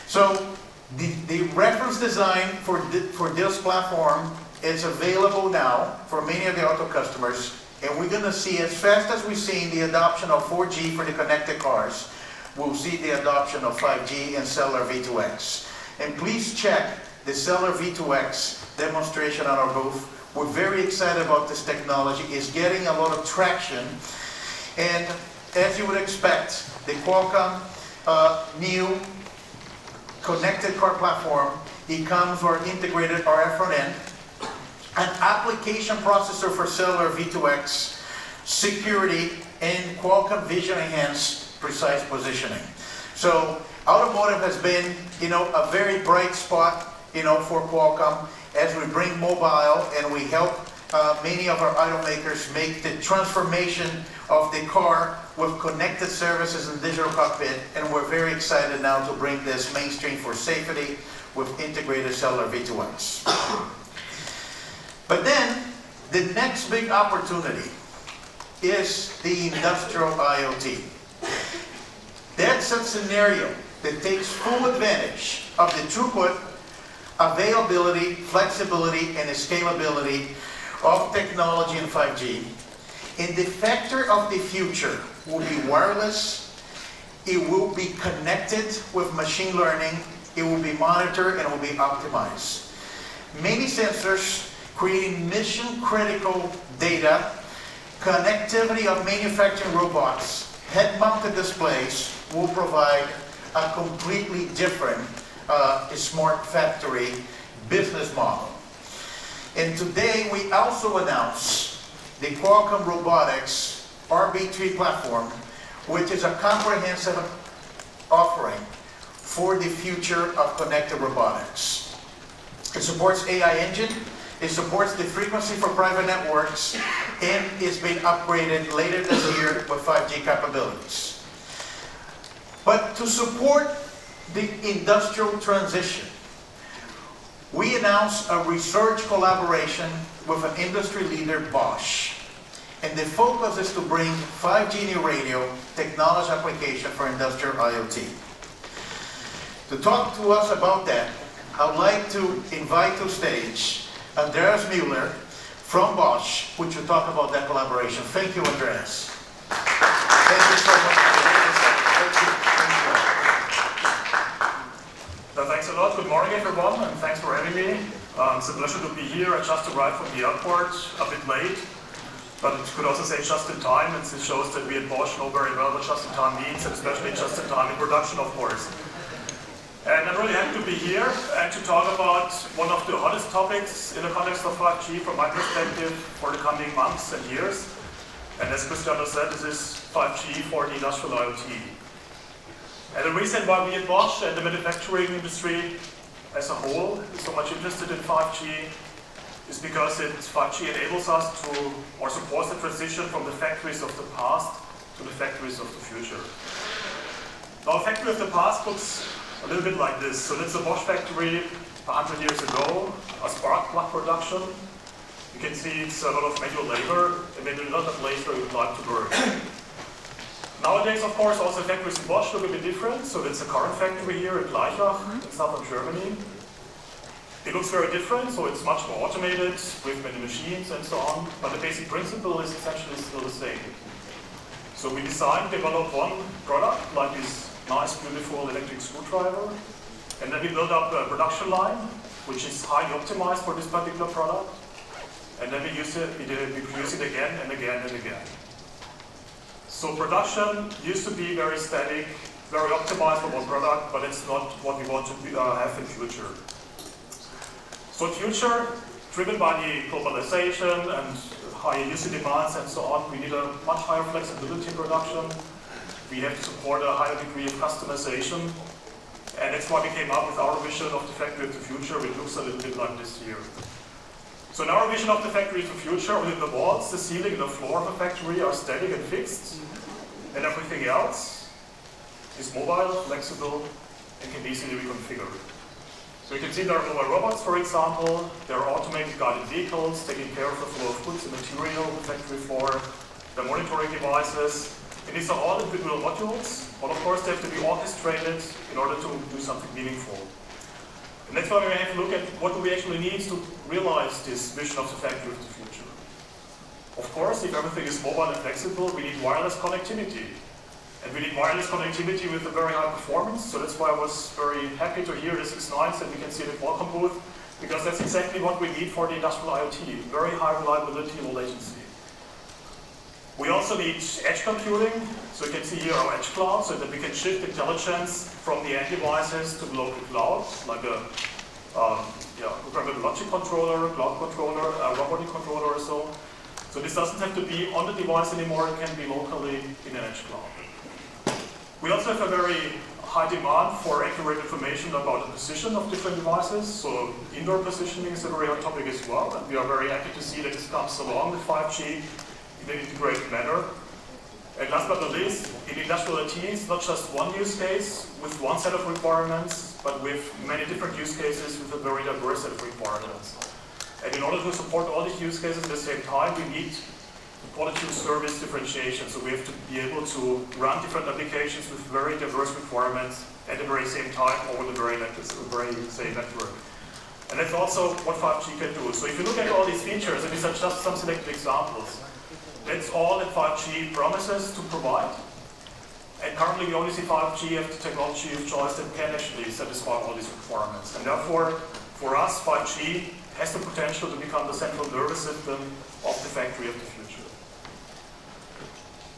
So the reference design for this platform is available now for many of the auto customers, and we're going to see, as fast as we've seen the adoption of 4G for the connected cars, we'll see the adoption of 5G and cellular V2X. And please check the cellular V2X demonstration on our booth. We're very excited about this technology. It's getting a lot of traction. And as you would expect, the Qualcomm new connected car platform, it comes with our integrated RF front end, an application processor for cellular V2X, security, and Qualcomm Vision Enhanced precise positioning. So automotive has been, a very bright spot, for Qualcomm as we bring mobile and we help many of our automakers make the transformation of the car with connected services and digital cockpit, and we're very excited now to bring this mainstream for safety with integrated cellular V2X. But then, the next big opportunity is the industrial IoT. That's a scenario that takes full advantage of the throughput, availability, flexibility, and scalability of technology in 5G. And the factor of the future will be wireless, it will be connected with machine learning, it will be monitored, and it will be optimized. Many sensors creating mission-critical data, connectivity of manufacturing robots, head-mounted displays will provide a completely different smart factory business model. And today we also announced the Qualcomm Robotics RB3 platform, which is a comprehensive offering for the future of connected robotics. It supports AI engine, it supports the frequency for private networks, and it's being upgraded later this year with 5G capabilities. But to support the industrial transition, we announced a research collaboration with an industry leader, Bosch. And the focus is to bring 5G new radio technology application for industrial IoT. To talk to us about that, I would like to invite to stage Andreas Müller from Bosch, who will talk about that collaboration. Thank you, Andreas. Thank you so much. Thank you. Thanks a lot. Good morning, everyone, and thanks for having me. It's a pleasure to be here. I just arrived from the airport, a bit late, but you could also say just in time, and this shows that we at Bosch know very well what just in time means, and especially just in time in production, of course. And I'm really happy to be here and to talk about one of the hottest topics in the context of 5G from my perspective for the coming months and years. And as Cristiano said, this is 5G for the industrial IoT. And the reason why we at Bosch and the manufacturing industry as a whole is so much interested in 5G is because 5G enables us to, or supports the transition from the factories of the past to the factories of the future. Now, a factory of the past looks a little bit like this. So that's a Bosch factory 100 years ago, a spark plug production. You can see it's a lot of manual labor, and maybe a lot of place where you'd like to work. Nowadays, of course, also factories in Bosch look a bit different. So that's a current factory here in Gleichach, in southern Germany. It looks very different, so it's much more automated, with many machines and so on. But the basic principle is essentially still the same. So we design, develop one product, like this nice, beautiful electric screwdriver. And then we build up a production line, which is highly optimized for this particular product. And then we use it, we produce it again and again and again. So production used to be very static, very optimized for one product, but it's not what we want to have in future. So future, driven by the globalization and higher user demands and so on, we need a much higher flexibility in production. We have to support a higher degree of customization. And that's why we came up with our vision of the factory of the future, which looks a little bit like this here. So in our vision of the factory of the future, only the walls, the ceiling, and the floor of the factory are static and fixed. And everything else is mobile, flexible, and can be easily reconfigured. So you can see there are mobile robots, for example. There are automated guided vehicles taking care of the flow of goods and material on the factory floor. There are monitoring devices. And these are all individual modules, but of course they have to be orchestrated in order to do something meaningful. And that's why we have to look at what do we actually need to realize this vision of the factory of the future. Of course, if everything is mobile and flexible, we need wireless connectivity. And we need wireless connectivity with a very high performance, so that's why I was very happy to hear the 6.9s that we can see in the Qualcomm booth, because that's exactly what we need for the industrial IoT, very high reliability and low latency. We also need edge computing, so you can see here our edge cloud, so that we can shift intelligence from the end devices to the local cloud, like a programmable logic controller, cloud controller, robotic controller or so. So this doesn't have to be on the device anymore, it can be locally in an edge cloud. We also have a very high demand for accurate information about the position of different devices, so indoor positioning is a very hot topic as well, and we are very happy to see that this comes along with 5G in an integrated manner. And last but not least, in industrial IoT, it's not just one use case with one set of requirements, but with many different use cases with a very diverse set of requirements. And in order to support all these use cases at the same time, we need quality of service differentiation. So we have to be able to run different applications with very diverse requirements at the very same time over the very same network. And that's also what 5G can do. So if you look at all these features, and these are just some selected examples, that's all that 5G promises to provide. And currently we only see 5G as the technology of choice that can actually satisfy all these requirements. And therefore, for us, 5G has the potential to become the central nervous system of the factory of the future.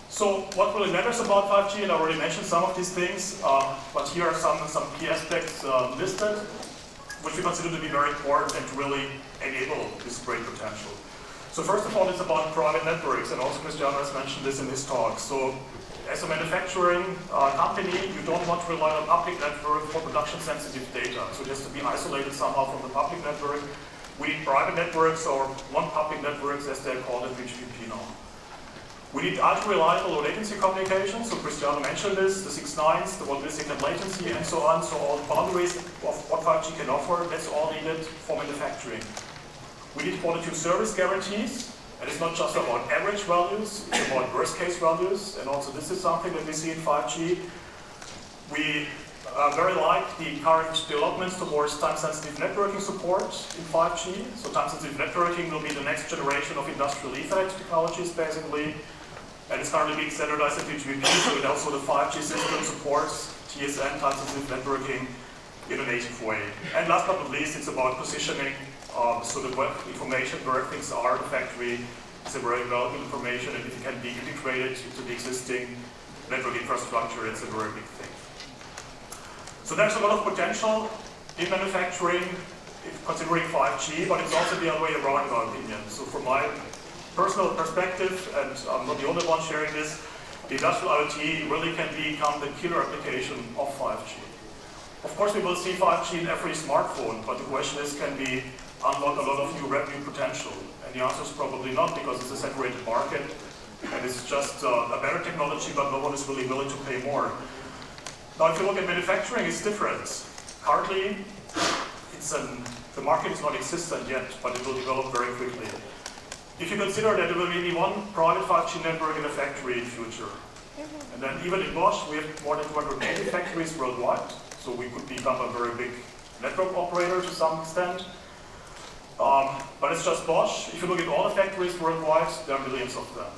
So what really matters about 5G, and I already mentioned some of these things, but here are some key aspects listed, which we consider to be very important and to really enable this great potential. So first of all, it's about private networks, and also Cristiano has mentioned this in his talk. So as a manufacturing company, you don't want to rely on public network for production sensitive data. So it has to be isolated somehow from the public network. We need private networks, or one public networks as they're called in HPP now. We need ultra-reliable low latency communication, so Cristiano mentioned this, the 6.9s, the 1 millisecond latency and so on, so all the boundaries of what 5G can offer, that's all needed for manufacturing. We need quality of service guarantees, and it's not just about average values, it's about worst case values, and also this is something that we see in 5G. We very like the current developments towards time-sensitive networking support in 5G. So time-sensitive networking will be the next generation of industrial Ethernet technologies, basically. And it's currently being standardized in UGB, so it also the 5G system supports TSN, time-sensitive networking, in a native way. And last but not least, it's about positioning, so the web information where things are in the factory is a very valuable information, and if it can be integrated into the existing network infrastructure, it's a very big thing. So there's a lot of potential in manufacturing, considering 5G, but it's also the other way around, in my opinion. So from my personal perspective, and I'm not the only one sharing this, the industrial IoT really can become the killer application of 5G. Of course, we will see 5G in every smartphone, but the question is, can we unlock a lot of new revenue potential? And the answer is probably not, because it's a saturated market, and it's just a better technology, but no one is really willing to pay more. Now, if you look at manufacturing, it's different. Currently, the market is not existent yet, but it will develop very quickly. If you consider that there will be one private 5G network in a factory in future, and then even in Bosch, we have more than 280 factories worldwide, so we could become a very big network operator to some extent. But it's just Bosch. If you look at all the factories worldwide, there are millions of them.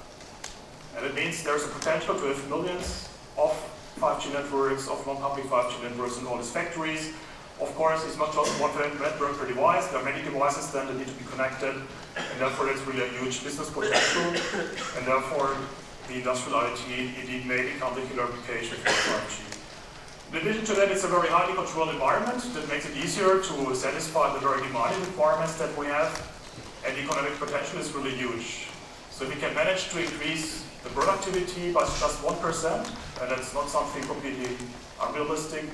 And it means there's a potential to have millions of 5G networks, of non-public 5G networks in all these factories. Of course, it's not just one network per device. There are many devices then that need to be connected, and therefore it's really a huge business potential. And therefore, the industrial IoT indeed may become the killer application for 5G. In addition to that, it's a very highly controlled environment that makes it easier to satisfy the very demanding requirements that we have, and the economic potential is really huge. So if we can manage to increase the productivity by just 1%, and that's not something completely unrealistic,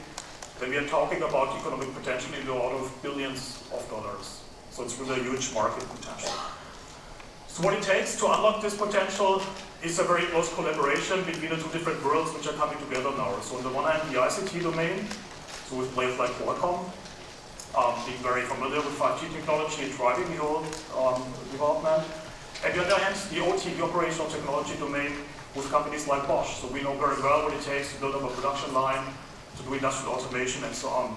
then we are talking about economic potential in the order of billions of dollars. So it's really a huge market potential. So what it takes to unlock this potential is a very close collaboration between the two different worlds which are coming together now. So on the one hand, the ICT domain, so with players like Qualcomm, being very familiar with 5G technology and driving the whole development. And on the other hand, the OT, the operational technology domain, with companies like Bosch. So we know very well what it takes to build up a production line, to do industrial automation, and so on.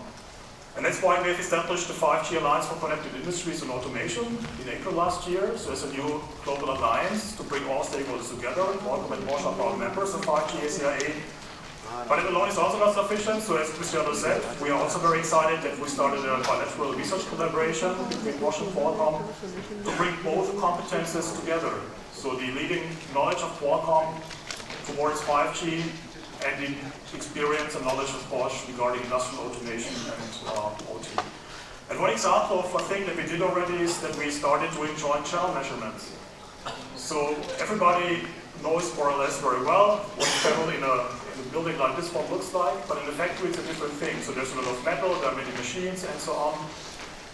And that's why we have established the 5G Alliance for Connected Industries and Automation in April last year. So it's a new global alliance to bring all stakeholders together. Qualcomm and Bosch are proud members of 5G ACIA. But it alone is also not sufficient. So as Cristiano said, we are also very excited that we started a bilateral research collaboration between Bosch and Qualcomm to bring both competences together. So the leading knowledge of Qualcomm towards 5G and the experience and knowledge of Bosch regarding industrial automation and OT. And one example of a thing that we did already is that we started doing joint channel measurements. So everybody knows more or less very well what a channel in a building like this one looks like, but in the factory it's a different thing. So there's a lot of metal, there are many machines, and so on.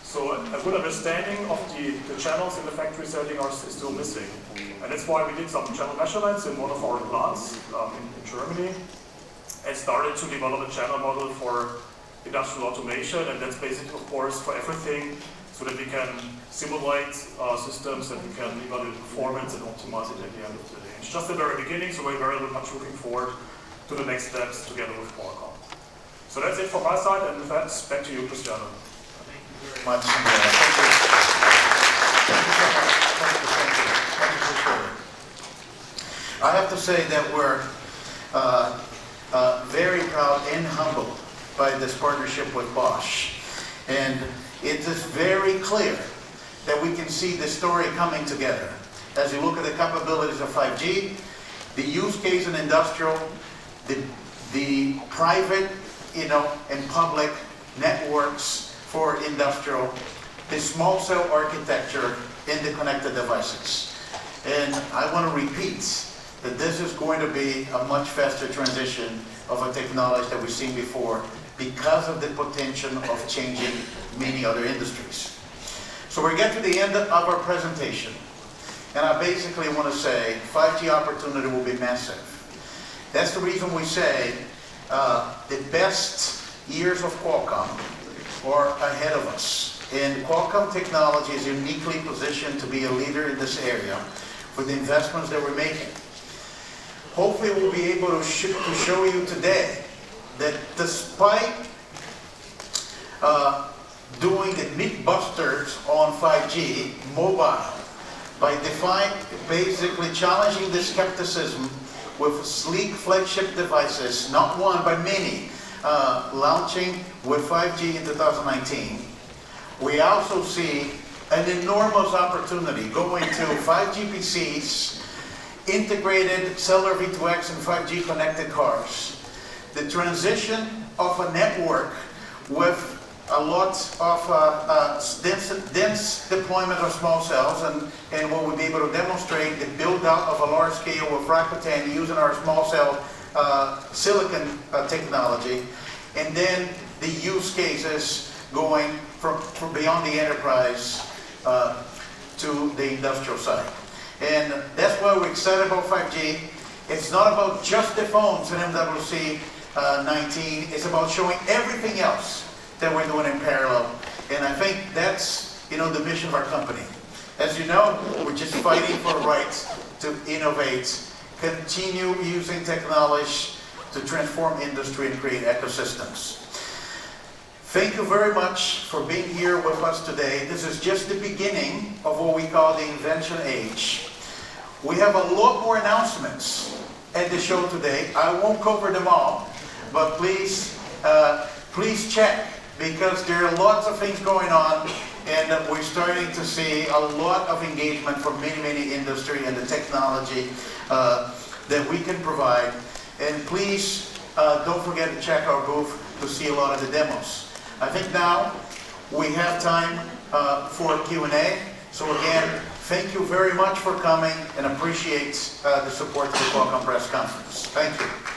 So a good understanding of the channels in the factory setting is still missing. And that's why we did some channel measurements in one of our plants in Germany, and started to develop a channel model for industrial automation. And that's basically, of course, for everything, so that we can simulate systems, and we can evaluate performance and optimize it at the end of the day. It's just the very beginning, so we're very much looking forward to the next steps together with Qualcomm. So that's it from my side, and with that, back to you, Cristiano. Much. Thank you. I have to say that we're very proud and humbled by this partnership with Bosch. And it is very clear that we can see the story coming together. As you look at the capabilities of 5G, the use case in industrial, the private, and public networks for industrial, the small cell architecture in the connected devices. And I want to repeat that this is going to be a much faster transition of a technology that we've seen before because of the potential of changing many other industries. So we get to the end of our presentation, and I basically want to say 5G opportunity will be massive. That's the reason we say the best years of Qualcomm are ahead of us. And Qualcomm technology is uniquely positioned to be a leader in this area for the investments that we're making. Hopefully we'll be able to show you today that despite doing the mythbusters on 5G mobile, by basically challenging the skepticism with sleek flagship devices, not one but many, launching with 5G in 2019. We also see an enormous opportunity going to 5G PCs, integrated cellular V2X and 5G connected cars. The transition of a network with a lot of dense deployment of small cells, and what we'll be able to demonstrate the build out of a large scale with Rakuten using our small cell silicon technology, and then the use cases going from beyond the enterprise to the industrial side. And that's why we're excited about 5G. It's not about just the phones in MWC 19, it's about showing everything else that we're doing in parallel. And I think that's, the mission of our company. As you know, we're just fighting for rights to innovate, continue using technology to transform industry and create ecosystems. Thank you very much for being here with us today. This is just the beginning of what we call the invention age. We have a lot more announcements at the show today. I won't cover them all, but please check, because there are lots of things going on, and we're starting to see a lot of engagement from many industry and the technology that we can provide. And please don't forget to check our booth to see a lot of the demos. I think now we have time for Q&A. So again, thank you very much for coming, and appreciate the support of the Qualcomm Press Conference. Thank you.